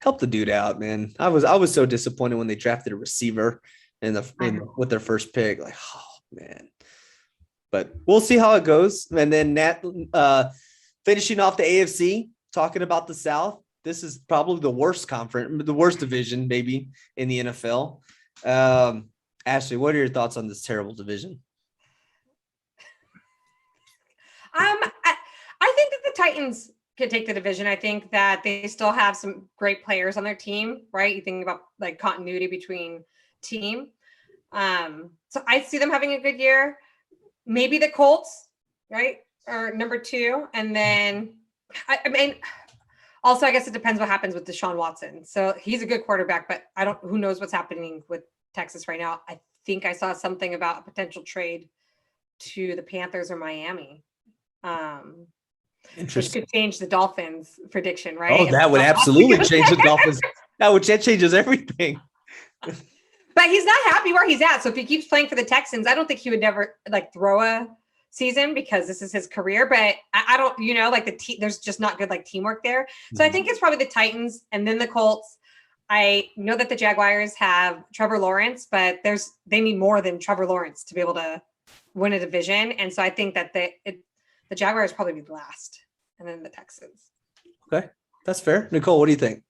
help the dude out, man. I was so disappointed when they drafted a receiver with their first pick. Like, oh man. But we'll see how it goes. And then Nat, finishing off the AFC, talking about the South. This is probably the worst division maybe in the NFL. Ashley, what are your thoughts on this terrible division? I think that the Titans could take the division. I think that they still have some great players on their team, right? You think about like continuity between team. So I see them having a good year. Maybe the Colts, right? Or number 2. And then, I mean, also, I guess it depends what happens with Deshaun Watson. So he's a good quarterback, but who knows what's happening with Texas right now. I think I saw something about a potential trade to the Panthers or Miami. Interesting. Which could change the Dolphins prediction, right? Oh, that would absolutely change the Dolphins. That changes everything. But he's not happy where he's at. So if he keeps playing for the Texans, I don't think he would never throw a season because this is his career. But I don't, there's just not good teamwork there. So I think it's probably the Titans and then the Colts. I know that the Jaguars have Trevor Lawrence, but they need more than Trevor Lawrence to be able to win a division. And so I think that the Jaguars probably be last, and then the Texans. Okay, that's fair. Nicole, what do you think?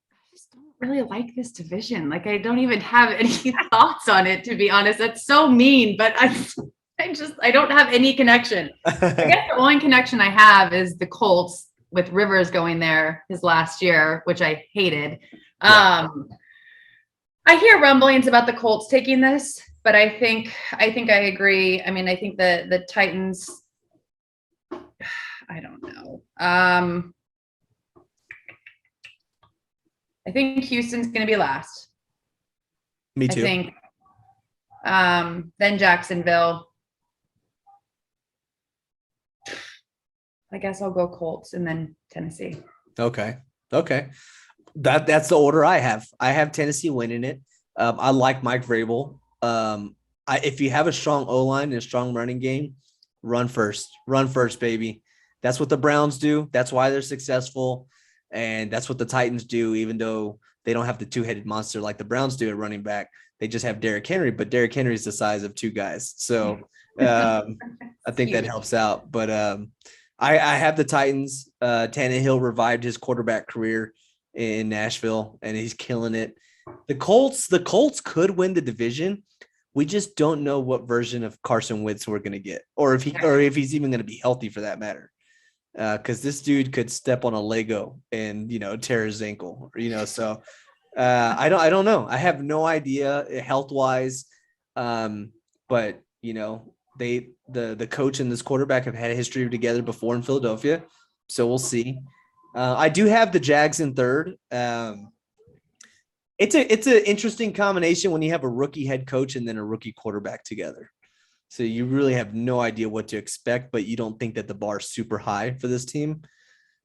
I just don't really like this division. I don't even have any thoughts on it, to be honest. That's so mean, but I don't have any connection. I guess the only connection I have is the Colts with Rivers going there his last year, which I hated. Yeah. I hear rumblings about the Colts taking this, but I think I agree. I mean, I think the Titans, I don't know. I think Houston's going to be last. Me too. I think then Jacksonville. I guess I'll go Colts and then Tennessee. Okay. That's the order I have. I have Tennessee winning it. I like Mike Vrabel. If you have a strong O-line and a strong running game, run first, baby. That's what the Browns do. That's why they're successful. And that's what the Titans do, even though they don't have the two-headed monster like the Browns do at running back. They just have Derrick Henry, but Derrick Henry is the size of 2 guys. So I think that helps out. But I have the Titans. Tannehill revived his quarterback career in Nashville, and he's killing it. The Colts could win the division. We just don't know what version of Carson Wentz we're going to get, or if he's even going to be healthy for that matter. Because this dude could step on a Lego and tear his ankle. So I don't know. I have no idea health wise, but the coach and this quarterback have had a history together before in Philadelphia, so we'll see. I do have the Jags in third. It's an interesting combination when you have a rookie head coach and then a rookie quarterback together. So you really have no idea what to expect, but you don't think that the bar is super high for this team.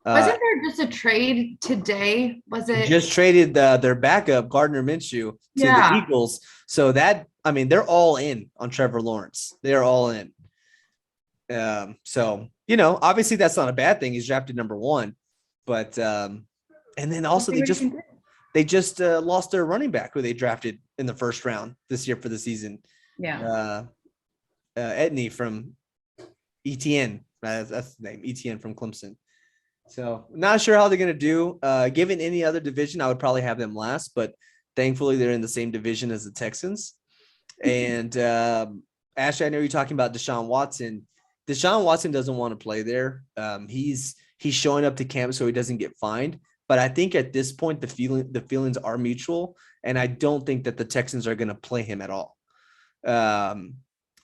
Wasn't there just a trade today? Was it just traded their backup Gardner Minshew to the Eagles? So they're all in on Trevor Lawrence. They're all in. So obviously that's not a bad thing. He's drafted number 1, but and then also they just lost their running back who they drafted in the first round this year for the season. Yeah. Etney from ETN. That's the name, ETN from Clemson. So not sure how they're going to do. Given any other division, I would probably have them last, but thankfully they're in the same division as the Texans. And Ashley, I know you're talking about Deshaun Watson. Deshaun Watson doesn't want to play there. He's showing up to camp so he doesn't get fined. But I think at this point, the feelings are mutual, and I don't think that the Texans are going to play him at all.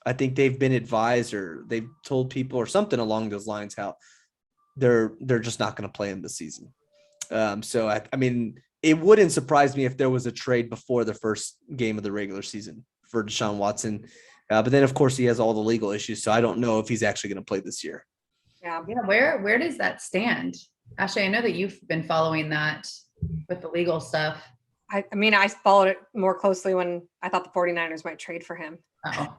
I think they've been advised, or they've told people or something along those lines, how they're just not going to play him this season. So I mean, it wouldn't surprise me if there was a trade before the first game of the regular season for Deshaun Watson. But then, of course, he has all the legal issues. So I don't know if he's actually going to play this year. Yeah. Yeah. Where does that stand? Ashley, I know that you've been following that with the legal stuff. I mean, I followed it more closely when I thought the 49ers might trade for him. Oh,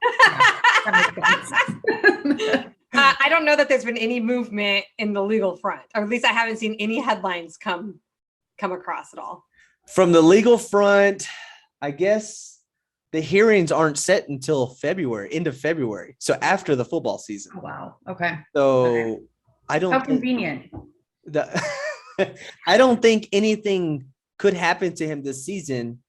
that makes sense. I don't know that there's been any movement in the legal front, or at least I haven't seen any headlines come across at all. From the legal front, I guess the hearings aren't set until February, end of February. So after the football season. Oh, wow. Okay. So Okay. I don't How think convenient. I don't think anything could happen to him this season.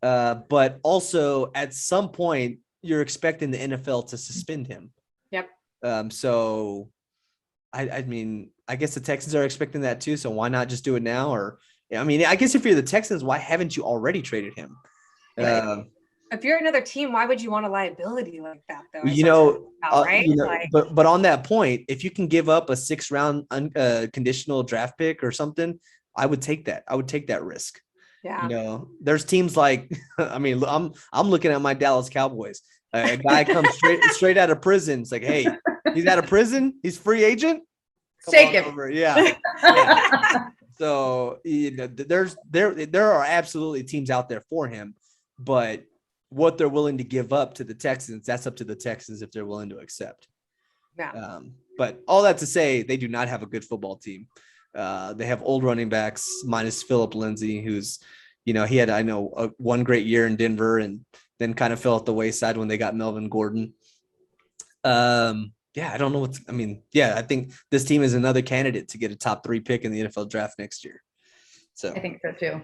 But also at some point you're expecting the NFL to suspend him. Yep. So I mean, I guess the Texans are expecting that too. So why not just do it now? Or, I mean, I guess if you're the Texans, why haven't you already traded him? If you're another team, why would you want a liability like that, though? Right? But on that point, if you can give up a 6th-round conditional draft pick or something, I would take that. I would take that risk. Yeah. There's teams like, I mean, I'm looking at my Dallas Cowboys. A guy comes straight out of prison. It's like, hey, he's out of prison. He's free agent. Take him. Over. Yeah. Yeah. So there are absolutely teams out there for him, but what they're willing to give up to the Texans, that's up to the Texans if they're willing to accept. Yeah. But all that to say, they do not have a good football team. They have old running backs minus Philip Lindsay, who's, he had, one great year in Denver and then kind of fell off the wayside when they got Melvin Gordon. I don't know I think this team is another candidate to get a top 3 pick in the NFL draft next year. So I think so too.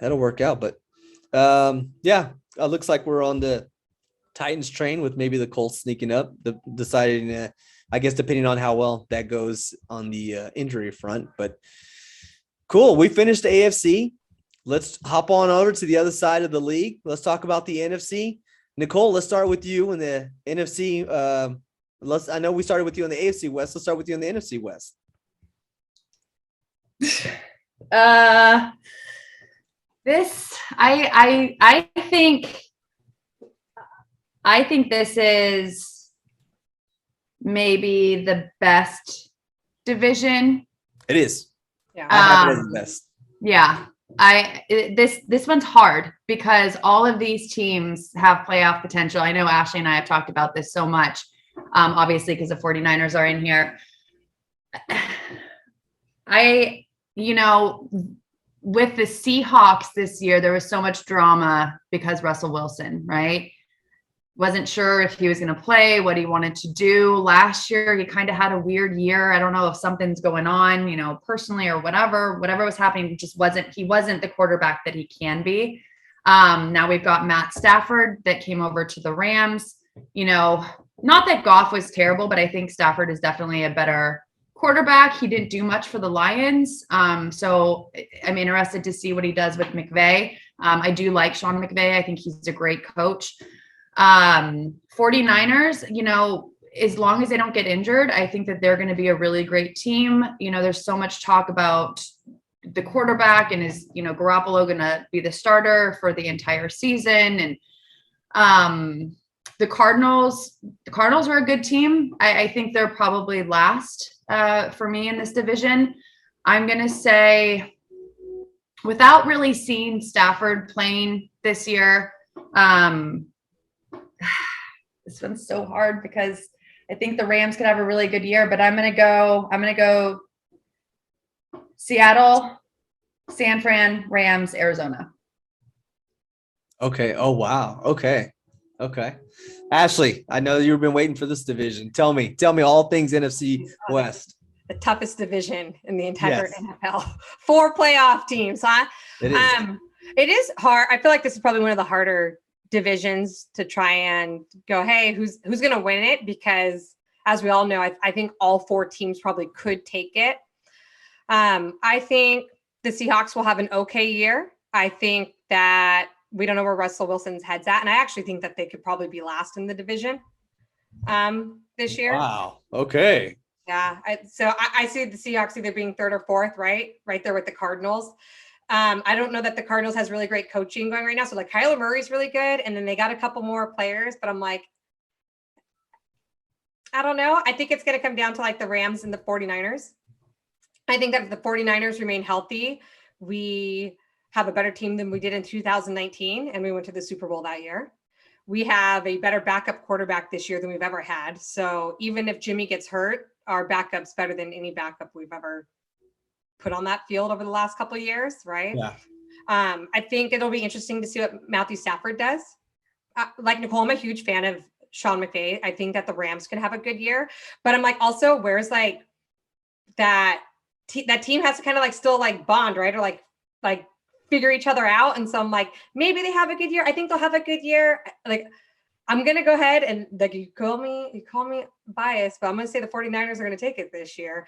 That'll work out. But looks like we're on the Titans train with maybe the Colts sneaking up, deciding, I guess, depending on how well that goes on the injury front. But cool. We finished the AFC. Let's hop on over to the other side of the league. Let's talk about the NFC. Nicole, let's start with you in the NFC. I know we started with you in the AFC West. Let's start with you in the NFC West. I think this is maybe the best division. It is. Yeah. I have it as the best. Yeah. This one's hard because all of these teams have playoff potential. I know Ashley and I have talked about this so much, obviously because the 49ers are in here. With the Seahawks this year, there was so much drama because Russell Wilson, right? Wasn't sure if he was going to play, what he wanted to do. Last year, he kind of had a weird year. I don't know if something's going on, personally or whatever was happening. He wasn't the quarterback that he can be. Now we've got Matt Stafford that came over to the Rams. Not that Goff was terrible, but I think Stafford is definitely a better quarterback. He didn't do much for the Lions. So I'm interested to see what he does with McVay. I do like Sean McVay. I think he's a great coach. 49ers, as long as they don't get injured, I think that they're going to be a really great team. There's so much talk about the quarterback and is, Garoppolo going to be the starter for the entire season. And, the Cardinals are a good team. I think they're probably last, for me in this division. I'm going to say, without really seeing Stafford playing this year, this one's so hard because I think the Rams could have a really good year, but I'm going to go Seattle, San Fran, Rams, Arizona. Okay. Oh, wow. Okay. Ashley, I know you've been waiting for this division. Tell me all things NFC West. The toughest division in the entire NFL. 4 playoff teams, huh? It is. It is hard. I feel like this is probably one of the harder divisions to try and go, hey, who's going to win it? Because as we all know, I think all 4 teams probably could take it. I think the Seahawks will have an okay year. I think that we don't know where Russell Wilson's head's at. And I actually think that they could probably be last in the division this year. Wow. Okay. Yeah. So I see the Seahawks either being 3rd or 4th, right there with the Cardinals. I don't know that the Cardinals has really great coaching going right now. So like Kyler Murray's really good. And then they got a couple more players, but I'm like, I don't know. I think it's going to come down to like the Rams and the 49ers. I think that if the 49ers remain healthy, we have a better team than we did in 2019, and we went to the Super Bowl that year. We have a better backup quarterback this year than we've ever had. So even if Jimmy gets hurt, our backup's better than any backup we've ever put on that field over the last couple of years, right? Yeah. I think it'll be interesting to see what Matthew Stafford does. Like Nicole, I'm a huge fan of Sean McVay. I think that the Rams could have a good year, but I'm like, also, where's like that team has to kind of like still like bond, right? Or like figure each other out. And so I'm like, maybe they have a good year. I think they'll have a good year. Like, I'm going to go ahead and like, you call me biased, but I'm going to say the 49ers are going to take it this year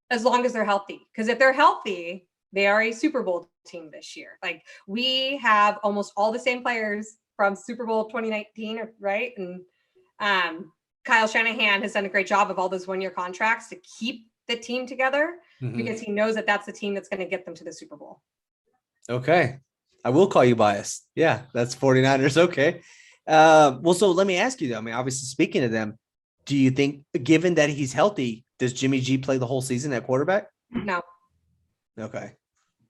as long as they're healthy. Because if they're healthy, they are a Super Bowl team this year. Like, we have almost all the same players from Super Bowl 2019, right? And Kyle Shanahan has done a great job of all those one-year contracts to keep the team together because he knows that that's the team that's going to get them to the Super Bowl. Okay. I will call you biased. Yeah, that's 49ers. Okay. Well, so let me ask you though. I mean, obviously speaking of them, do you think, given that he's healthy, does Jimmy G play the whole season at quarterback? No. Okay.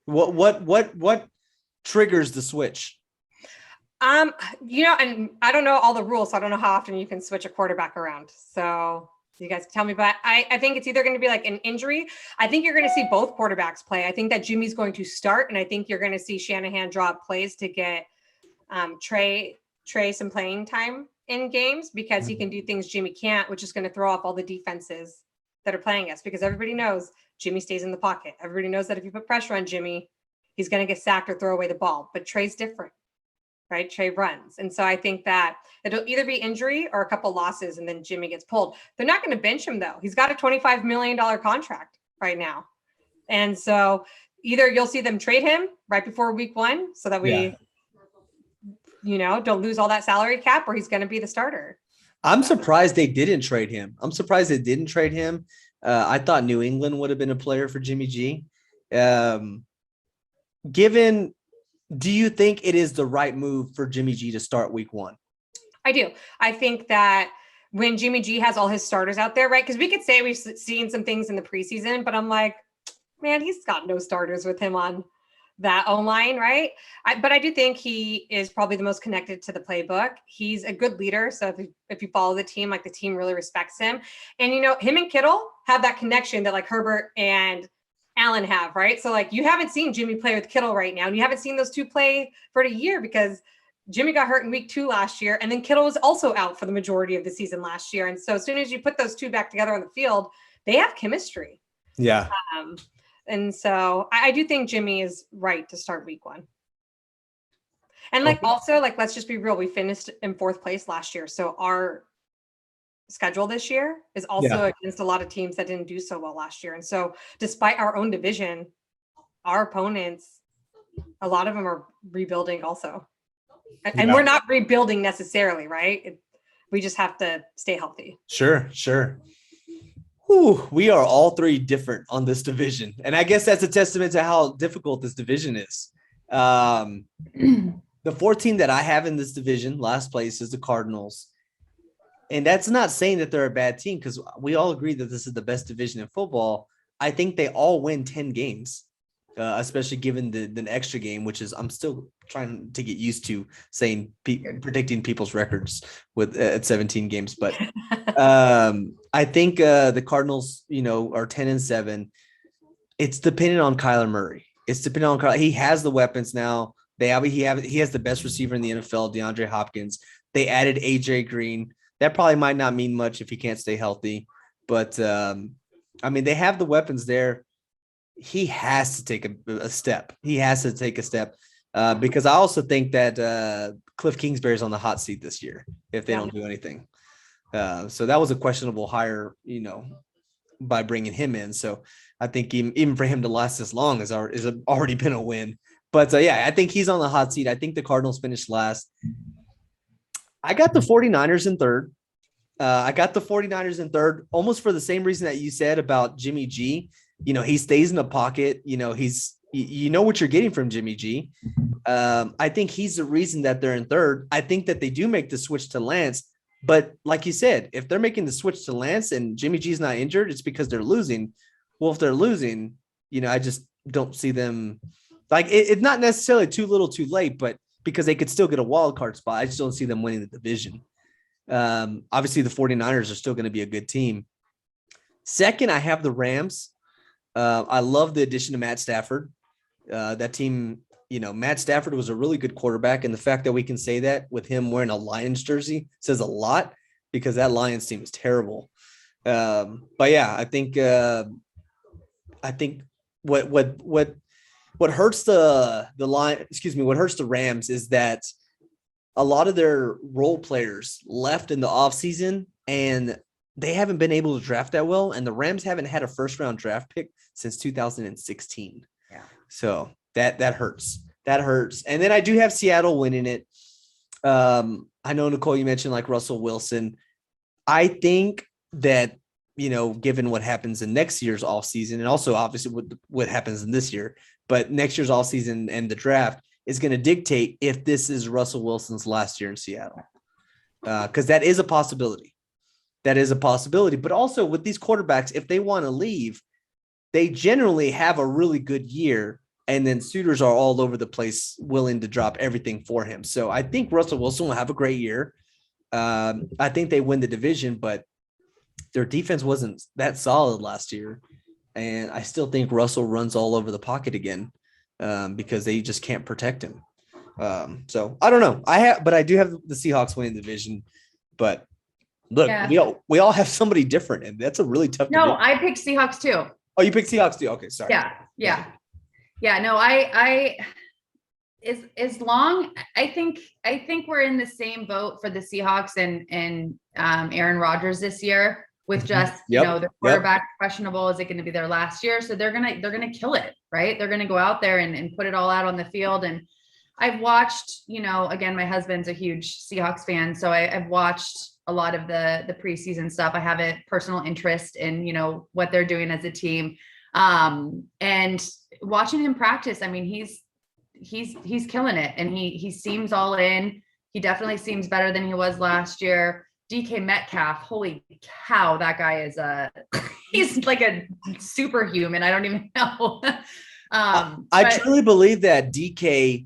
What triggers the switch? And I don't know all the rules, so I don't know how often you can switch a quarterback around. So you guys can tell me, but I think it's either going to be like an injury. I think you're going to see both quarterbacks play. I think that Jimmy's going to start, and I think you're going to see Shanahan draw up plays to get Trey some playing time in games because he can do things Jimmy can't, which is going to throw off all the defenses that are playing us, because everybody knows Jimmy stays in the pocket. Everybody knows that if you put pressure on Jimmy, he's going to get sacked or throw away the ball. But Trey's different, right? Trey runs. And so I think that it'll either be injury or a couple losses, and then Jimmy gets pulled. They're not going to bench him, though. He's got a $25 million contract right now. And so either you'll see them trade him right before week 1 so that we, don't lose all that salary cap, or he's going to be the starter. I'm surprised they didn't trade him. I thought New England would have been a player for Jimmy G. Do you think it is the right move for Jimmy G to start week 1? I do. I think that when Jimmy G has all his starters out there, right? Because we could say we've seen some things in the preseason, but I'm like, man, he's got no starters with him on that O-line, right? But I do think he is probably the most connected to the playbook. He's a good leader. So if you follow the team, like, the team really respects him. And, him and Kittle have that connection that like Herbert and Allen have, right? So like, you haven't seen Jimmy play with Kittle right now, and you haven't seen those two play for a year because Jimmy got hurt in week 2 last year, and then Kittle was also out for the majority of the season last year. And so as soon as you put those two back together on the field, they have chemistry. Yeah. And so I do think Jimmy is right to start week 1. And like, also, like, let's just be real. We finished in 4th place last year. So our schedule this year is also against a lot of teams that didn't do so well last year. And so despite our own division, our opponents, a lot of them are rebuilding also. And we're not rebuilding necessarily, right? We just have to stay healthy. Sure. Whew, we are all 3 different on this division. And I guess that's a testament to how difficult this division is. The 4th team that I have in this division, last place, is the Cardinals. And that's not saying that they're a bad team, because we all agree that this is the best division in football. I think they all win 10 games, especially given the extra game, which is, I'm still trying to get used to saying, predicting people's records at 17 games. But I think the Cardinals, are 10-7. It's dependent on Kyler Murray. He has the weapons now. He has the best receiver in the NFL, DeAndre Hopkins. They added AJ Green. That probably might not mean much if he can't stay healthy, but they have the weapons there. He has to take a step. Because I also think that Cliff Kingsbury's on the hot seat this year if they don't do anything. So that was a questionable hire, by bringing him in. So I think even for him to last this long has already been a win. But I think he's on the hot seat. I think the Cardinals finished last. I got the 49ers in 3rd. Almost for the same reason that you said about Jimmy G. He stays in the pocket. He's what you're getting from Jimmy G. I think he's the reason that they're in 3rd. I think that they do make the switch to Lance. But like you said, if they're making the switch to Lance and Jimmy G's not injured, it's because they're losing. Well, if they're losing, I just don't see them like it's not necessarily too little too late, but because they could still get a wild card spot, I just don't see them winning the division. Obviously, the 49ers are still going to be a good team. Second, I have the Rams. I love the addition of Matt Stafford. That team, Matt Stafford was a really good quarterback. And the fact that we can say that with him wearing a Lions jersey says a lot because that Lions team is terrible. But yeah, I think what hurts what hurts the Rams is that a lot of their role players left in the offseason and they haven't been able to draft that well. And the Rams haven't had a first round draft pick since 2016. Yeah. So that hurts. That hurts. And then I do have Seattle winning it. I know, Nicole, you mentioned like Russell Wilson. I think that, given what happens in next year's offseason and also obviously what happens in this year, but next year's offseason and the draft is going to dictate if this is Russell Wilson's last year in Seattle. Because that is a possibility. That is a possibility. But also with these quarterbacks, if they want to leave, they generally have a really good year. And then suitors are all over the place willing to drop everything for him. So I think Russell Wilson will have a great year. I think they win the division, but their defense wasn't that solid last year. And I still think Russell runs all over the pocket again because they just can't protect him. So I don't know. But I do have the Seahawks winning the division. But look, we all have somebody different, and that's a really tough. No, I picked Seahawks too. Oh, you picked Seahawks too. Okay, sorry. Yeah. No, I as long I think we're in the same boat for the Seahawks and Aaron Rodgers this year with just the quarterback questionable. Is it going to be their last year? So they're gonna kill it, right? They're gonna go out there and put it all out on the field. And I've watched, again, my husband's a huge Seahawks fan, so I've watched a lot of the preseason stuff. I have a personal interest in what they're doing as a team, and watching him practice. I mean, he's killing it, and he seems all in. He definitely seems better than he was last year. DK Metcalf, holy cow, that guy is he's like a superhuman. I don't even know. I truly believe that DK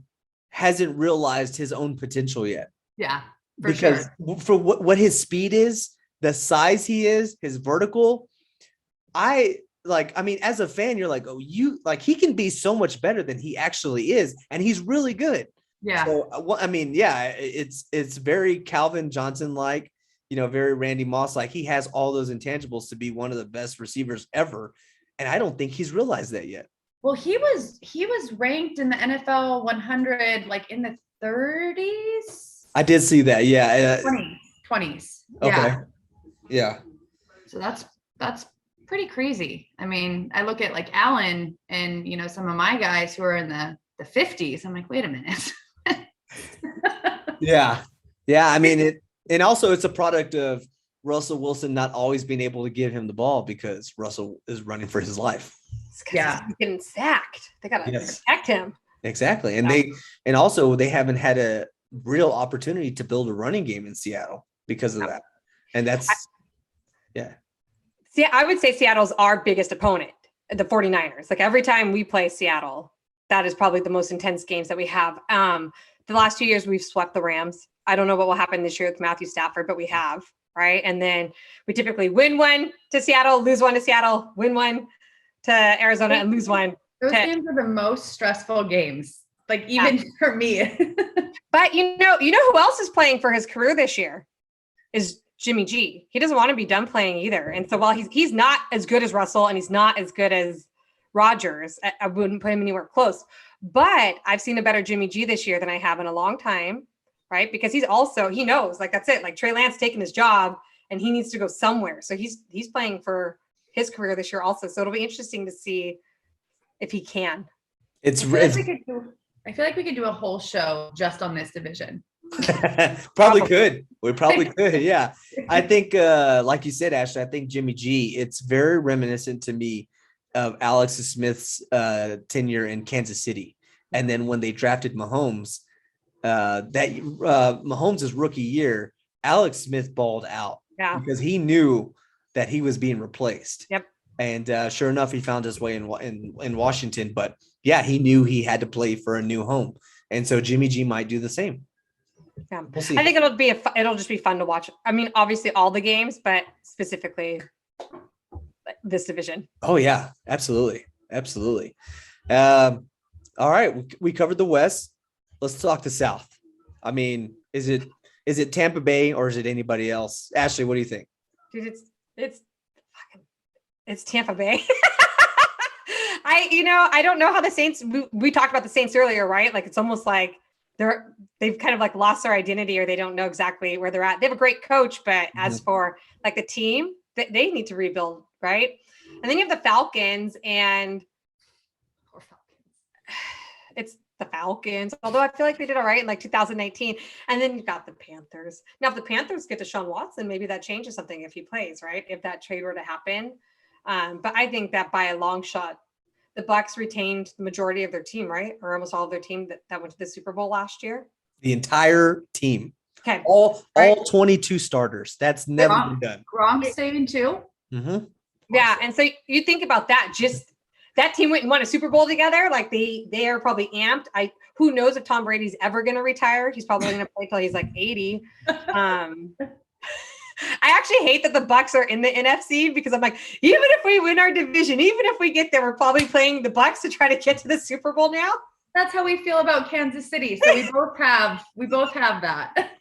hasn't realized his own potential yet. Yeah, for what his speed is, the size he is, his vertical. As a fan, you're like, he can be so much better than he actually is. And he's really good. Yeah. So, it's very Calvin Johnson-like, very Randy Moss-like. He has all those intangibles to be one of the best receivers ever. And I don't think he's realized that yet. Well, he was ranked in the NFL 100, like in the 30s. I did see that. Yeah. 20s. Okay. Yeah. So that's pretty crazy. I mean, I look at like Allen and, some of my guys who are in the 50s. I'm like, wait a minute. Yeah. I mean, and also it's a product of Russell Wilson not always being able to give him the ball because Russell is running for his life. Yeah. He's getting sacked. They got to protect him. Exactly. And they haven't had a real opportunity to build a running game in Seattle because of that. And that's, See, I would say Seattle's our biggest opponent, the 49ers. Like every time we play Seattle, that is probably the most intense games that we have. The last 2 years we've swept the Rams. I don't know what will happen this year with Matthew Stafford, but we have, right? And then we typically win one to Seattle, lose one to Seattle, win one to Arizona, and lose one. Those games are the most stressful games, like even for me. But you know who else is playing for his career this year is Jimmy G. He doesn't want to be done playing either. And so while he's not as good as Russell and he's not as good as Rodgers, I wouldn't put him anywhere close. But I've seen a better Jimmy G this year than I have in a long time, right? Because he knows, like, that's it. Like Trey Lance taking his job and he needs to go somewhere. So he's playing for his career this year also. So it'll be interesting to see if he can. I feel like we could do a whole show just on this division. Probably could. We probably could. Yeah. I think, like you said, Ashley, I think Jimmy G, it's very reminiscent to me of Alex Smith's tenure in Kansas City. And then when they drafted Mahomes, Mahomes' rookie year, Alex Smith balled out because he knew that he was being replaced. Yep. And sure enough, he found his way in Washington. But yeah, he knew he had to play for a new home, and so Jimmy G might do the same. Yeah, we'll see. I think it'll just be fun to watch. I mean, obviously all the games, but specifically this division. Oh yeah, absolutely. All right, we covered the West. Let's talk the South. I mean, is it Tampa Bay or is it anybody else? Ashley, what do you think? Dude, it's Tampa Bay. I don't know how the Saints. We talked about the Saints earlier, right? Like it's almost like they've kind of like lost their identity, or they don't know exactly where they're at. They have a great coach, but as for like the team, they need to rebuild, right? And then you have the Falcons, and it's the Falcons. Although I feel like they did all right in like 2019. And then you've got the Panthers. Now, if the Panthers get Deshaun Watson, maybe that changes something if he plays, right? If that trade were to happen. But I think that by a long shot, the Bucs retained the majority of their team, right? Or almost all of their team that went to the Super Bowl last year. The entire team. Okay. All 22 starters. That's never been done. Gronk staying too. Mm-hmm. Yeah. And so you think about that, just that team went and won a Super Bowl together. Like they are probably amped. Who knows if Tom Brady's ever going to retire? He's probably going to play till he's like 80. I actually hate that the Bucs are in the NFC because I'm like, even if we win our division, even if we get there, we're probably playing the Bucs to try to get to the Super Bowl now. That's how we feel about Kansas City. So we both have that.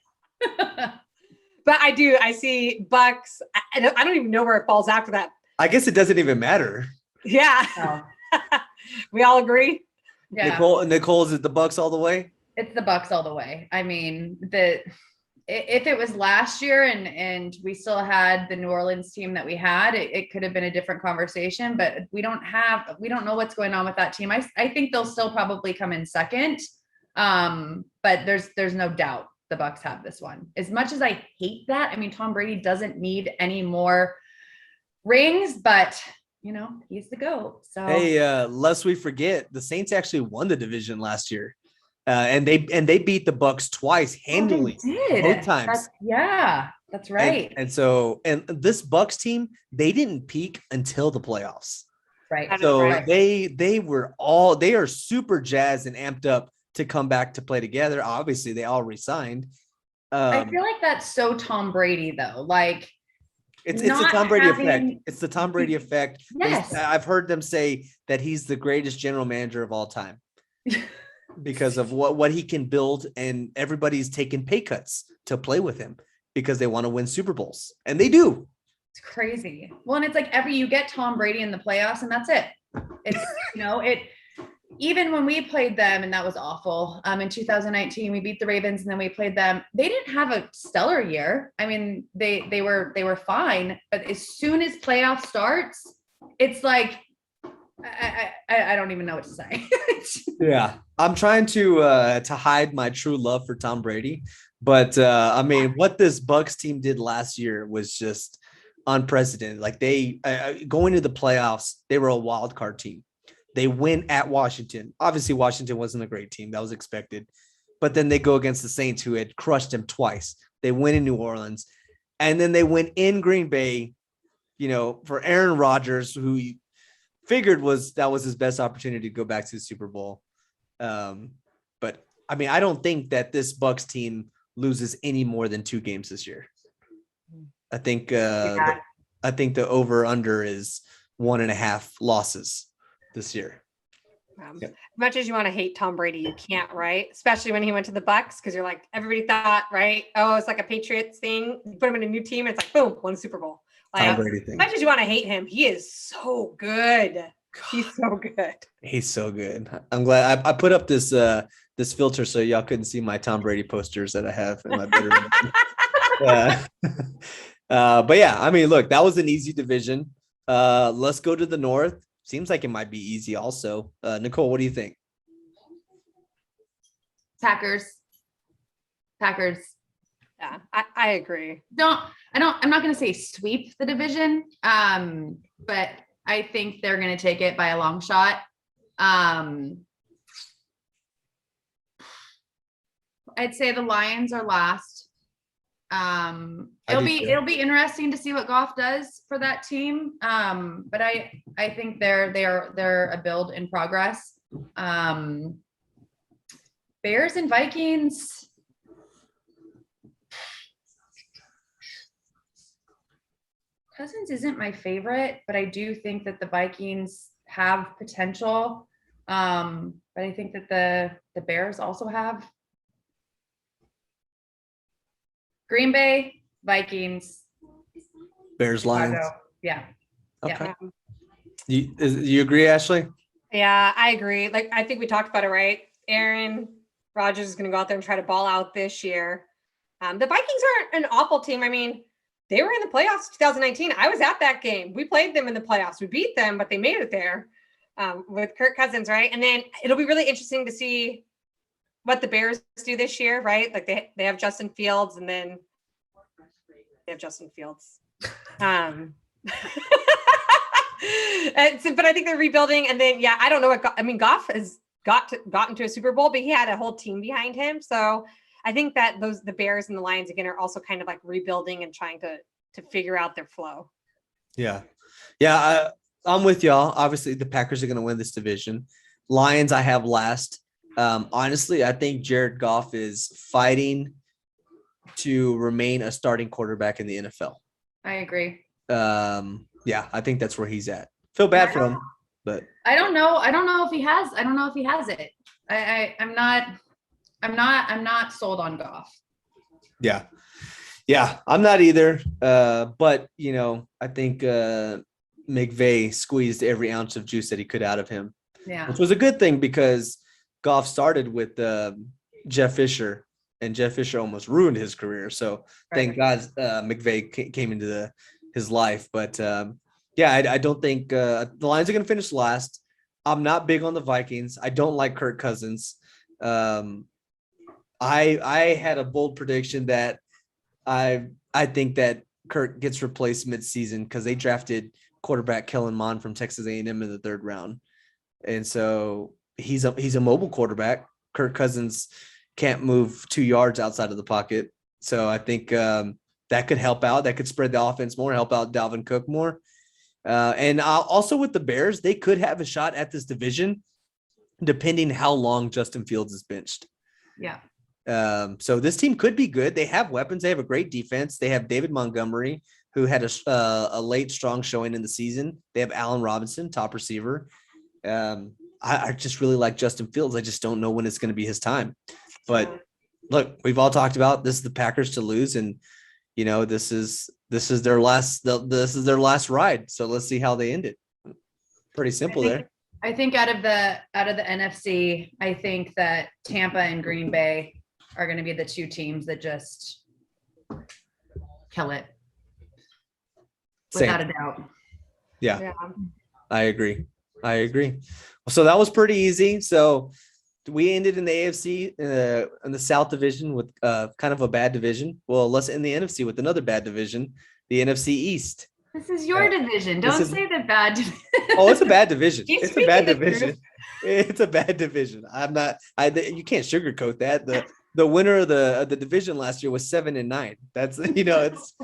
But I see Bucs. I don't even know where it falls after that. I guess it doesn't even matter. Yeah. Oh. We all agree. Yeah. Nicole, is it the Bucs all the way? It's the Bucs all the way. I mean, if it was last year and we still had the New Orleans team that we had, it could have been a different conversation, but we don't know what's going on with that team. I think they'll still probably come in second. But there's no doubt the Bucs have this one. As much as I hate that, I mean, Tom Brady doesn't need any more rings, but he's the GOAT. So hey, lest we forget, the Saints actually won the division last year. And they beat the Bucs twice handily, both times. That's right. And so this Bucs team, they didn't peak until the playoffs. Right. So right. they are super jazzed and amped up to come back to play together. Obviously, they all resigned. I feel like that's so Tom Brady though. Like it's the Tom Brady effect. It's the Tom Brady effect. Yes. I've heard them say that he's the greatest general manager of all time. Because of what he can build, and everybody's taking pay cuts to play with him because they want to win Super Bowls, and they do. It's crazy. Well, and it's like you get Tom Brady in the playoffs, and that's it. It's even when we played them, and that was awful. In 2019, we beat the Ravens, and then we played them. They didn't have a stellar year. I mean, they were fine, but as soon as playoff starts, it's like I don't even know what to say. Yeah, I'm trying to hide my true love for Tom Brady, but I mean, what this Bucs team did last year was just unprecedented. Like they going to the playoffs, they were a wild card team. They win at Washington. Obviously, Washington wasn't a great team. That was expected. But then they go against the Saints, who had crushed them twice. They win in New Orleans, and then they win in Green Bay. For Aaron Rodgers, who figured that was his best opportunity to go back to the Super Bowl. But I mean, I don't think that this Bucs team loses any more than 2 games this year. I think the over under is 1.5 losses this year. As much as you want to hate Tom Brady, you can't, right? Especially when he went to the Bucs, because you're like, everybody thought, right? Oh, it's like a Patriots thing. You put him in a new team, and it's like, boom, won a Super Bowl. Like, as much as you want to hate him, he is so good. He's so good. He's so good. I'm glad I put up this filter so y'all couldn't see my Tom Brady posters that I have in my bedroom. But yeah, I mean, look, that was an easy division. Let's go to the North. Seems like it might be easy also. Nicole, what do you think? Packers. Yeah, I agree. I'm not going to say sweep the division, but I think they're going to take it by a long shot. I'd say the Lions are last. It'll be interesting to see what Goff does for that team. But I think they're a build in progress. Bears and Vikings. Cousins isn't my favorite, but I do think that the Vikings have potential. But I think that the Bears also have. Green Bay, Vikings, Bears, Lions. Chicago. Yeah. Okay. You agree, Ashley? Yeah, I agree. Like, I think we talked about it, right? Aaron Rodgers is going to go out there and try to ball out this year. The Vikings aren't an awful team. I mean, they were in the playoffs 2019. I was at that game. We played them in the playoffs. We beat them, but they made it there with Kirk Cousins, right? And then it'll be really interesting to see what the Bears do this year, right? Like they have Justin Fields, and then they have Justin Fields. But I think they're rebuilding. And then, I don't know what Goff has gotten to a Super Bowl, but he had a whole team behind him. So I think that the Bears and the Lions again are also kind of like rebuilding and trying to figure out their flow. Yeah. I'm with y'all. Obviously, the Packers are going to win this division. Lions, I have last. Honestly, I think Jared Goff is fighting to remain a starting quarterback in the NFL. I agree. I think that's where he's at. Feel bad for him, but I don't know if he has it. I'm not sold on Goff. Yeah, I'm not either. But I think McVay squeezed every ounce of juice that he could out of him. Yeah, which was a good thing because Goff started with Jeff Fisher, and Jeff Fisher almost ruined his career. So thank God McVay came into his life. But I don't think the Lions are going to finish last. I'm not big on the Vikings. I don't like Kirk Cousins. I had a bold prediction that I think that Kirk gets replaced midseason because they drafted quarterback Kellen Mond from Texas A&M in the 3rd round. And so he's a mobile quarterback. Kirk Cousins can't move 2 yards outside of the pocket. So I think that could help out. That could spread the offense more, help out Dalvin Cook more. And also with the Bears, they could have a shot at this division depending how long Justin Fields is benched. Yeah. So this team could be good. They have weapons. They have a great defense. They have David Montgomery, who had a late strong showing in the season. They have Allen Robinson, top receiver. I just really like Justin Fields. I just don't know when it's going to be his time. But look, we've all talked about this is the Packers to lose, and this is their last ride. So let's see how they end it. Pretty simple there. I think out of the NFC, I think that Tampa and Green Bay are going to be the two teams that just kill it. Without a doubt. Yeah. I agree. So that was pretty easy. So we ended in the AFC in the South division with kind of a bad division. Well, let's end the NFC with another bad division, the NFC East. This is your division. Don't say the bad division. Oh, it's a bad division. It's a bad division. It's a bad division. You can't sugarcoat that. The winner of the division last year was 7-9. That's it's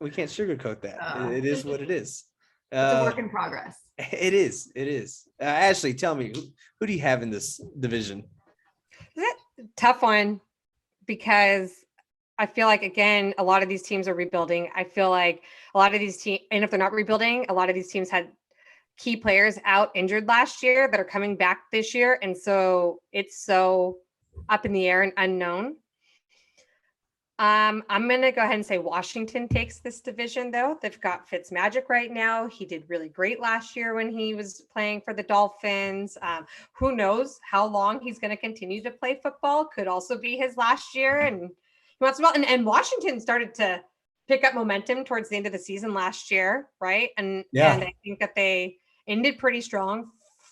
we can't sugarcoat that. It is what it is. It's a work in progress. It is. Ashley, tell me, who do you have in this division? It's a tough one because I feel like, again, a lot of these teams are rebuilding. I feel like a lot of these teams, and if they're not rebuilding, a lot of these teams had key players out injured last year that are coming back this year. And so it's so up in the air and unknown. I'm going to go ahead and say Washington takes this division, though. They've got Fitzmagic right now. He did really great last year when he was playing for the Dolphins. Who knows how long he's going to continue to play football? Could also be his last year. And he wants to, and Washington started to pick up momentum towards the end of the season last year, right? And I think that they ended pretty strong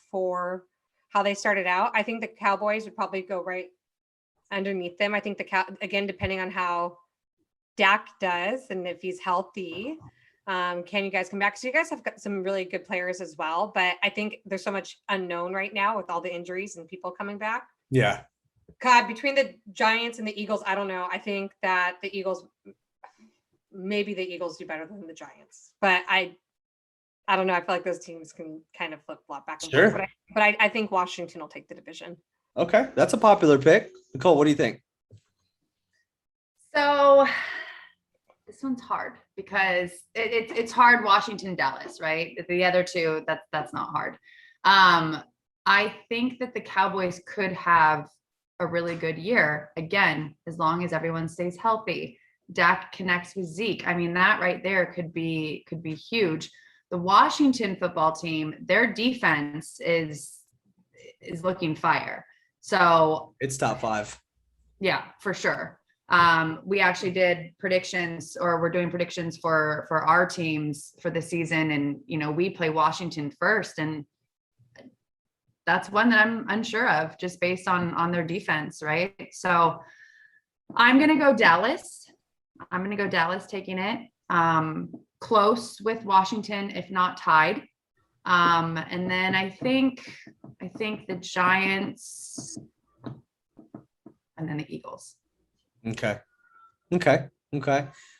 for how they started out. I think the Cowboys would probably go right underneath them. I think again, depending on how Dak does and if he's healthy, can you guys come back? So you guys have got some really good players as well, but I think there's so much unknown right now with all the injuries and people coming back. Yeah. God, between the Giants and the Eagles, I don't know. I think that maybe the Eagles do better than the Giants, but I don't know. I feel like those teams can kind of flip flop back and forth. But I think Washington will take the division. Okay, that's a popular pick. Nicole, what do you think? So this one's hard because it's hard. Washington, Dallas, right? The other two, that's not hard. I think that the Cowboys could have a really good year again, as long as everyone stays healthy. Dak connects with Zeke. I mean, that right there could be huge. The Washington football team, their defense is looking fire. So it's top 5. Yeah, for sure. We actually did predictions, or we're doing predictions for our teams for the season. And, we play Washington first, and that's one that I'm unsure of just based on their defense. Right. So I'm going to go Dallas. Taking it close with Washington, if not tied. And then I think the Giants and then the Eagles. Okay.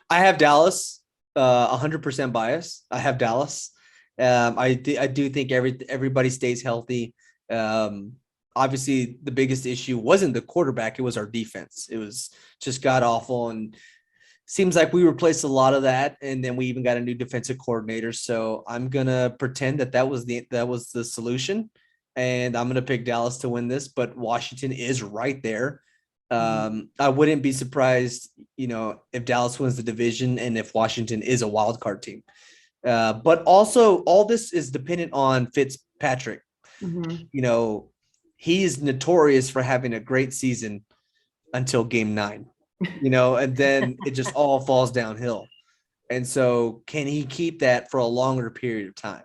I have Dallas, 100% bias. I have Dallas. I do think everybody stays healthy. Obviously the biggest issue wasn't the quarterback. It was our defense. It was just god awful. And seems like we replaced a lot of that. And then we even got a new defensive coordinator. So I'm going to pretend that was the solution. And I'm going to pick Dallas to win this, but Washington is right there. I wouldn't be surprised, if Dallas wins the division and if Washington is a wild card team. But also all this is dependent on Fitzpatrick. Mm-hmm. He's notorious for having a great season until game 9, and then it just all falls downhill. And so can he keep that for a longer period of time?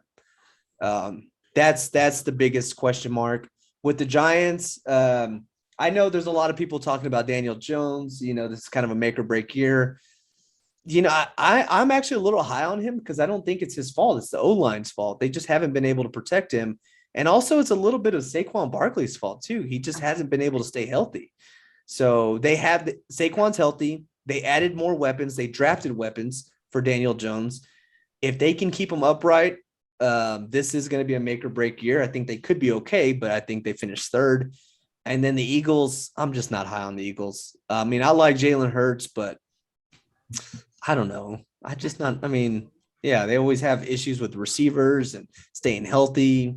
That's the biggest question mark with the Giants. I know there's a lot of people talking about Daniel Jones. This is kind of a make or break year. I'm actually a little high on him because I don't think it's his fault. It's the O-line's fault. They just haven't been able to protect him. And also it's a little bit of Saquon Barkley's fault too. He just hasn't been able to stay healthy. So Saquon's healthy. They added more weapons. They drafted weapons for Daniel Jones. If they can keep him upright, this is going to be a make or break year. I think they could be okay, but I think they finished 3rd. And then the Eagles, I'm just not high on the Eagles. I mean, I like Jalen Hurts, but I don't know. They always have issues with receivers and staying healthy.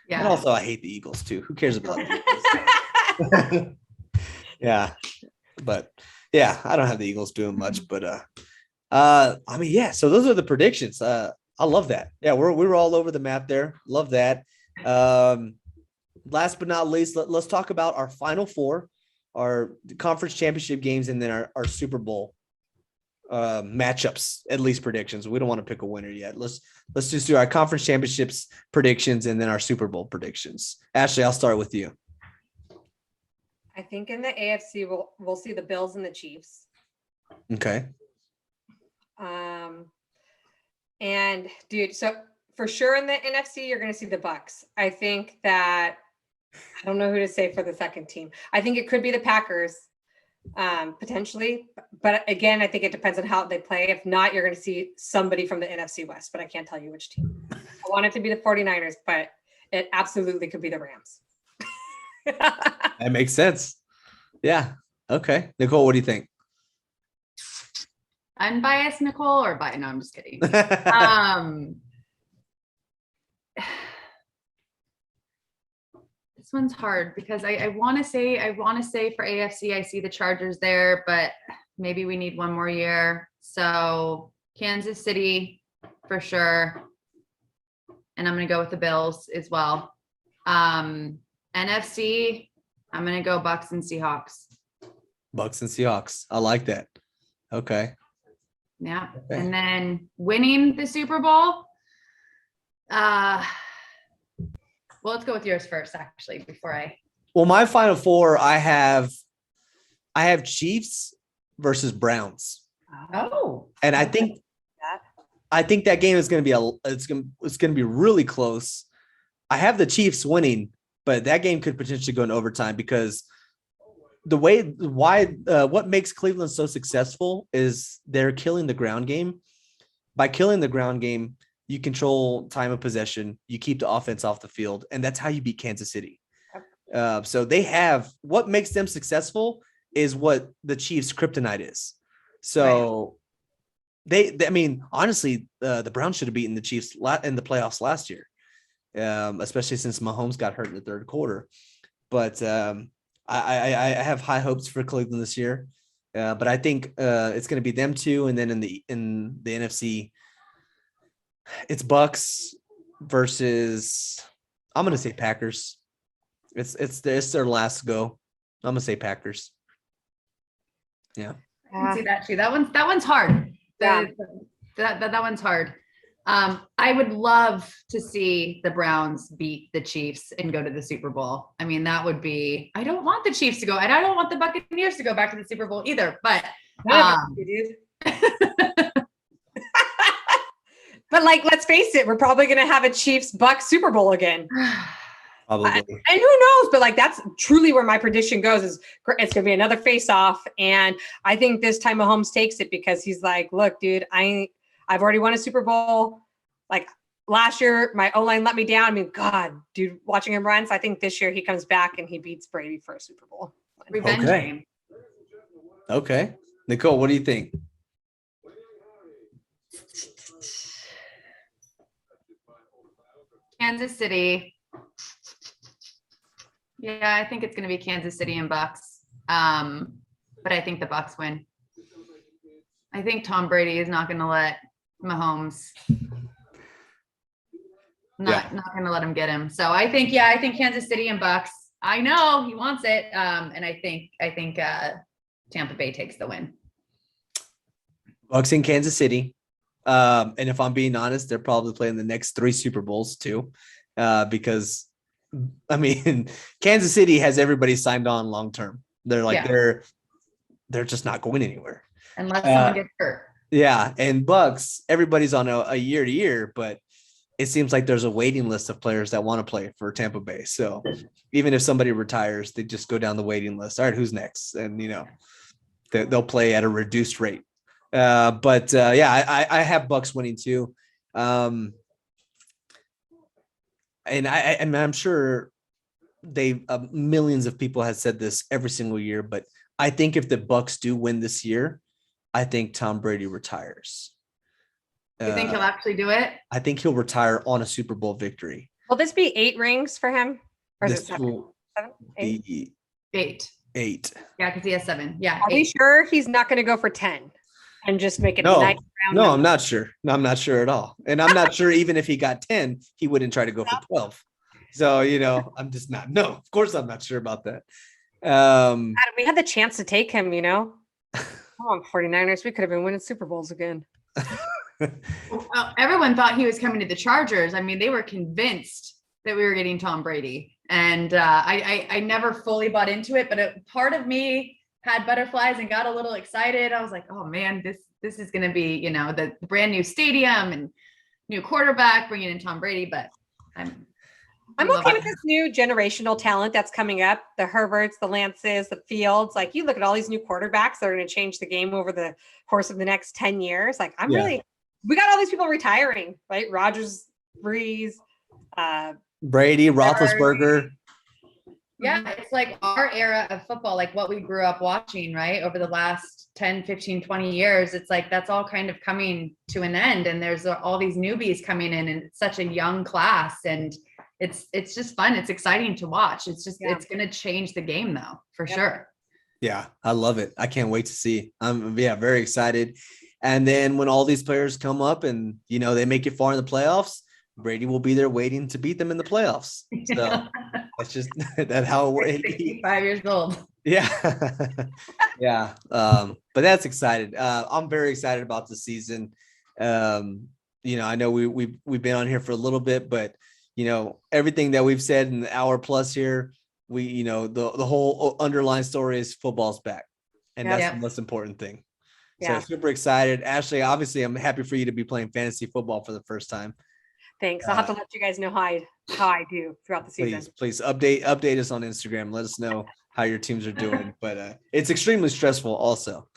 Yeah. And also I hate the Eagles too. Who cares about the Eagles? Yeah. But yeah, I don't have the Eagles doing much, but so those are the predictions. I love that. Yeah, we were all over the map there. Love that. Last but not least, let's talk about our Final Four, our conference championship games, and then our Super Bowl matchups, at least predictions. We don't want to pick a winner yet. Let's just do our conference championships predictions and then our Super Bowl predictions. Ashley, I'll start with you. I think in the AFC we'll see the Bills and the Chiefs. Okay. And dude, so for sure in the NFC you're going to see the Bucks. I think that I don't know who to say for the second team. I think it could be the Packers. Potentially, but again, I think it depends on how they play. If not, you're going to see somebody from the NFC West, but I can't tell you which team. I want it to be the 49ers, but it absolutely could be the Rams. That makes sense. Yeah. Okay. Nicole, what do you think? Unbiased Nicole or biased? No, I'm just kidding. This one's hard because I want to say for AFC, I see the Chargers there, but maybe we need one more year. So Kansas City for sure. And I'm going to go with the Bills as well. NFC, I'm going to go Bucks and Seahawks. Bucks and Seahawks. I like that. Okay. Yeah. Okay. And then winning the Super Bowl. Well, let's go with yours first, actually, before I. Well, my Final Four, I have Chiefs versus Browns. Oh. And I think that game is going to be it's going to be really close. I have the Chiefs winning, but that game could potentially go in overtime because what makes Cleveland so successful is they're killing the ground game. By killing the ground game, you control time of possession, you keep the offense off the field, and that's how you beat Kansas City. So they have what makes them successful is what the Chiefs' kryptonite is. So I mean, honestly, the Browns should have beaten the Chiefs in the playoffs last year, especially since Mahomes got hurt in the third quarter. But I have high hopes for Cleveland this year, but I think it's going to be them two, and then in the NFC, it's Bucks versus, I'm going to say Packers. It's their last go. I'm going to say Packers. Yeah. I can see that too. That one's hard. That one's hard. I would love to see the Browns beat the Chiefs and go to the Super Bowl. I mean, that would be, I don't want the Chiefs to go, and I don't want the Buccaneers to go back to the Super Bowl either, but but like, let's face it, we're probably going to have a Chiefs-Bucks Super Bowl again. Probably. And who knows, but like, that's truly where my prediction goes, is it's going to be another face-off. And I think this time Mahomes takes it because he's like, look, dude, I've already won a Super Bowl. Like last year, my O-line let me down. I mean, God, dude, watching him run. So I think this year he comes back and he beats Brady for a Super Bowl. Revenge game. Okay. Nicole, what do you think? Kansas City. Yeah, I think it's going to be Kansas City and Bucks. But I think the Bucks win. I think Tom Brady is not going to let Mahomes not going to let him get him. So I think Kansas City and Bucks. I know he wants it. And I think Tampa Bay takes the win. Bucks in Kansas City. And if I'm being honest, they're probably playing the next 3 Super Bowls too. Because I mean, Kansas City has everybody signed on long-term. They're like, they're just not going anywhere. Unless someone gets hurt. Yeah. And Bucks, everybody's on a year to year, but it seems like there's a waiting list of players that want to play for Tampa Bay. So even if somebody retires, they just go down the waiting list. All right, who's next? And, they'll play at a reduced rate. But I have Bucks winning too. And I'm sure millions of people have said this every single year, but I think if the Bucks do win this year, I think Tom Brady retires. You think he'll actually do it? I think he'll retire on a Super Bowl victory. Will this be 8 rings for him? Or is it 7? 7? 8? 8. Yeah, because he has 7. Yeah. Are we sure he's not going to go for 10 and just make it a nice round No, number? I'm not sure. No, I'm not sure at all. And I'm not sure even if he got 10, he wouldn't try to go for 12. So, I'm just not. No, of course I'm not sure about that. We had the chance to take him, Come on, 49ers. We could have been winning Super Bowls again. Well, everyone thought he was coming to the Chargers. I mean, they were convinced that we were getting Tom Brady. And I never fully bought into it, but part of me had butterflies and got a little excited. I was like, oh man, this is going to be, the brand new stadium and new quarterback, bringing in Tom Brady. But I'm okay with this new generational talent that's coming up. The Herberts, the Lances, the Fields. Like, you look at all these new quarterbacks that are going to change the game over the course of the next 10 years. Like, we got all these people retiring, right? Rodgers, Breeze, Brady, Roethlisberger. Yeah, it's like our era of football, like what we grew up watching, right? Over the last 10, 15, 20 years, it's like that's all kind of coming to an end. And there's all these newbies coming in, and it's such a young class. And it's just fun. It's exciting to watch. It's just, it's going to change the game though, for sure. Yeah, I love it. I can't wait to see. I'm very excited. And then when all these players come up and, they make it far in the playoffs, Brady will be there waiting to beat them in the playoffs. So that's just that's how it works. 65 years old. Yeah. Yeah. But that's excited. I'm very excited about the season. I know we've been on here for a little bit, but everything that we've said in the hour plus here, the whole underlying story is football's back. And that's the most important thing. So super excited. Ashley, obviously I'm happy for you to be playing fantasy football for the first time. Thanks. I'll have to let you guys know how I do throughout the season. Please update us on Instagram. Let us know how your teams are doing, but it's extremely stressful also.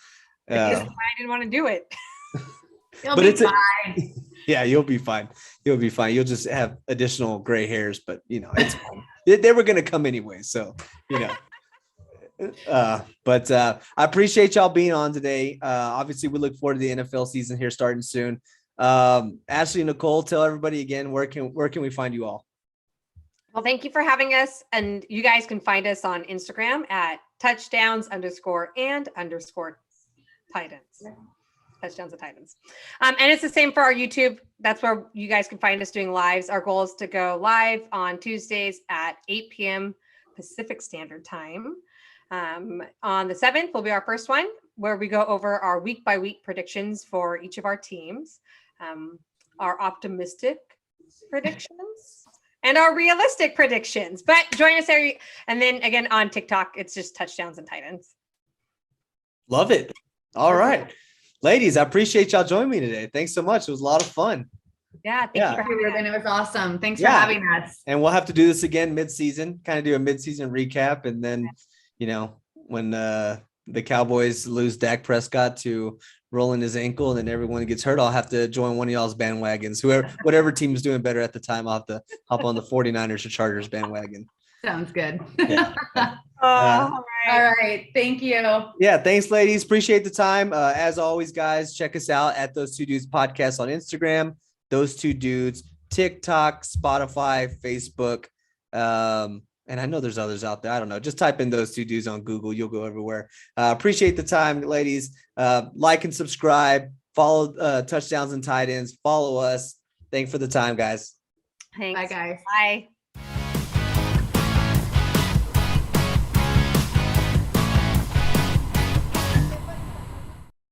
Because I didn't want to do it. But it's yeah, you'll be fine. You'll be fine. You'll just have additional gray hairs, but it's fine. They were going to come anyway. So, but I appreciate y'all being on today. Obviously we look forward to the NFL season here starting soon. Ashley and Nicole, tell everybody again, where can we find you all? Well, thank you for having us. And you guys can find us on Instagram at touchdowns_and_Tightends. Touchdowns and Tightends. And it's the same for our YouTube. That's where you guys can find us doing lives. Our goal is to go live on Tuesdays at 8 p.m. Pacific Standard Time. On the 7th will be our first one, where we go over our week-by-week predictions for each of our teams, our optimistic predictions, and our realistic predictions. But join us there. And then again on TikTok, it's just Touchdowns and Tightends. Love it. All right. Ladies, I appreciate y'all joining me today. Thanks so much. It was a lot of fun. Yeah, thank you for having Ruben. It was awesome. Thanks for having us. And we'll have to do this again mid-season, kind of do a mid-season recap. And then, when the Cowboys lose Dak Prescott to rolling his ankle and then everyone gets hurt, I'll have to join one of y'all's bandwagons. Whatever team is doing better at the time, I'll have to hop on the 49ers or Chargers bandwagon. Sounds good. Yeah. All right. Thank you. Yeah. Thanks, ladies. Appreciate the time. As always, guys, check us out at Those Two Dudes Podcast on Instagram, Those Two Dudes, TikTok, Spotify, Facebook. And I know there's others out there. I don't know. Just type in Those Two Dudes on Google. You'll go everywhere. Appreciate the time, ladies. Like and subscribe. Follow Touchdowns and Tightends. Follow us. Thanks for the time, guys. Thanks. Bye, guys. Bye.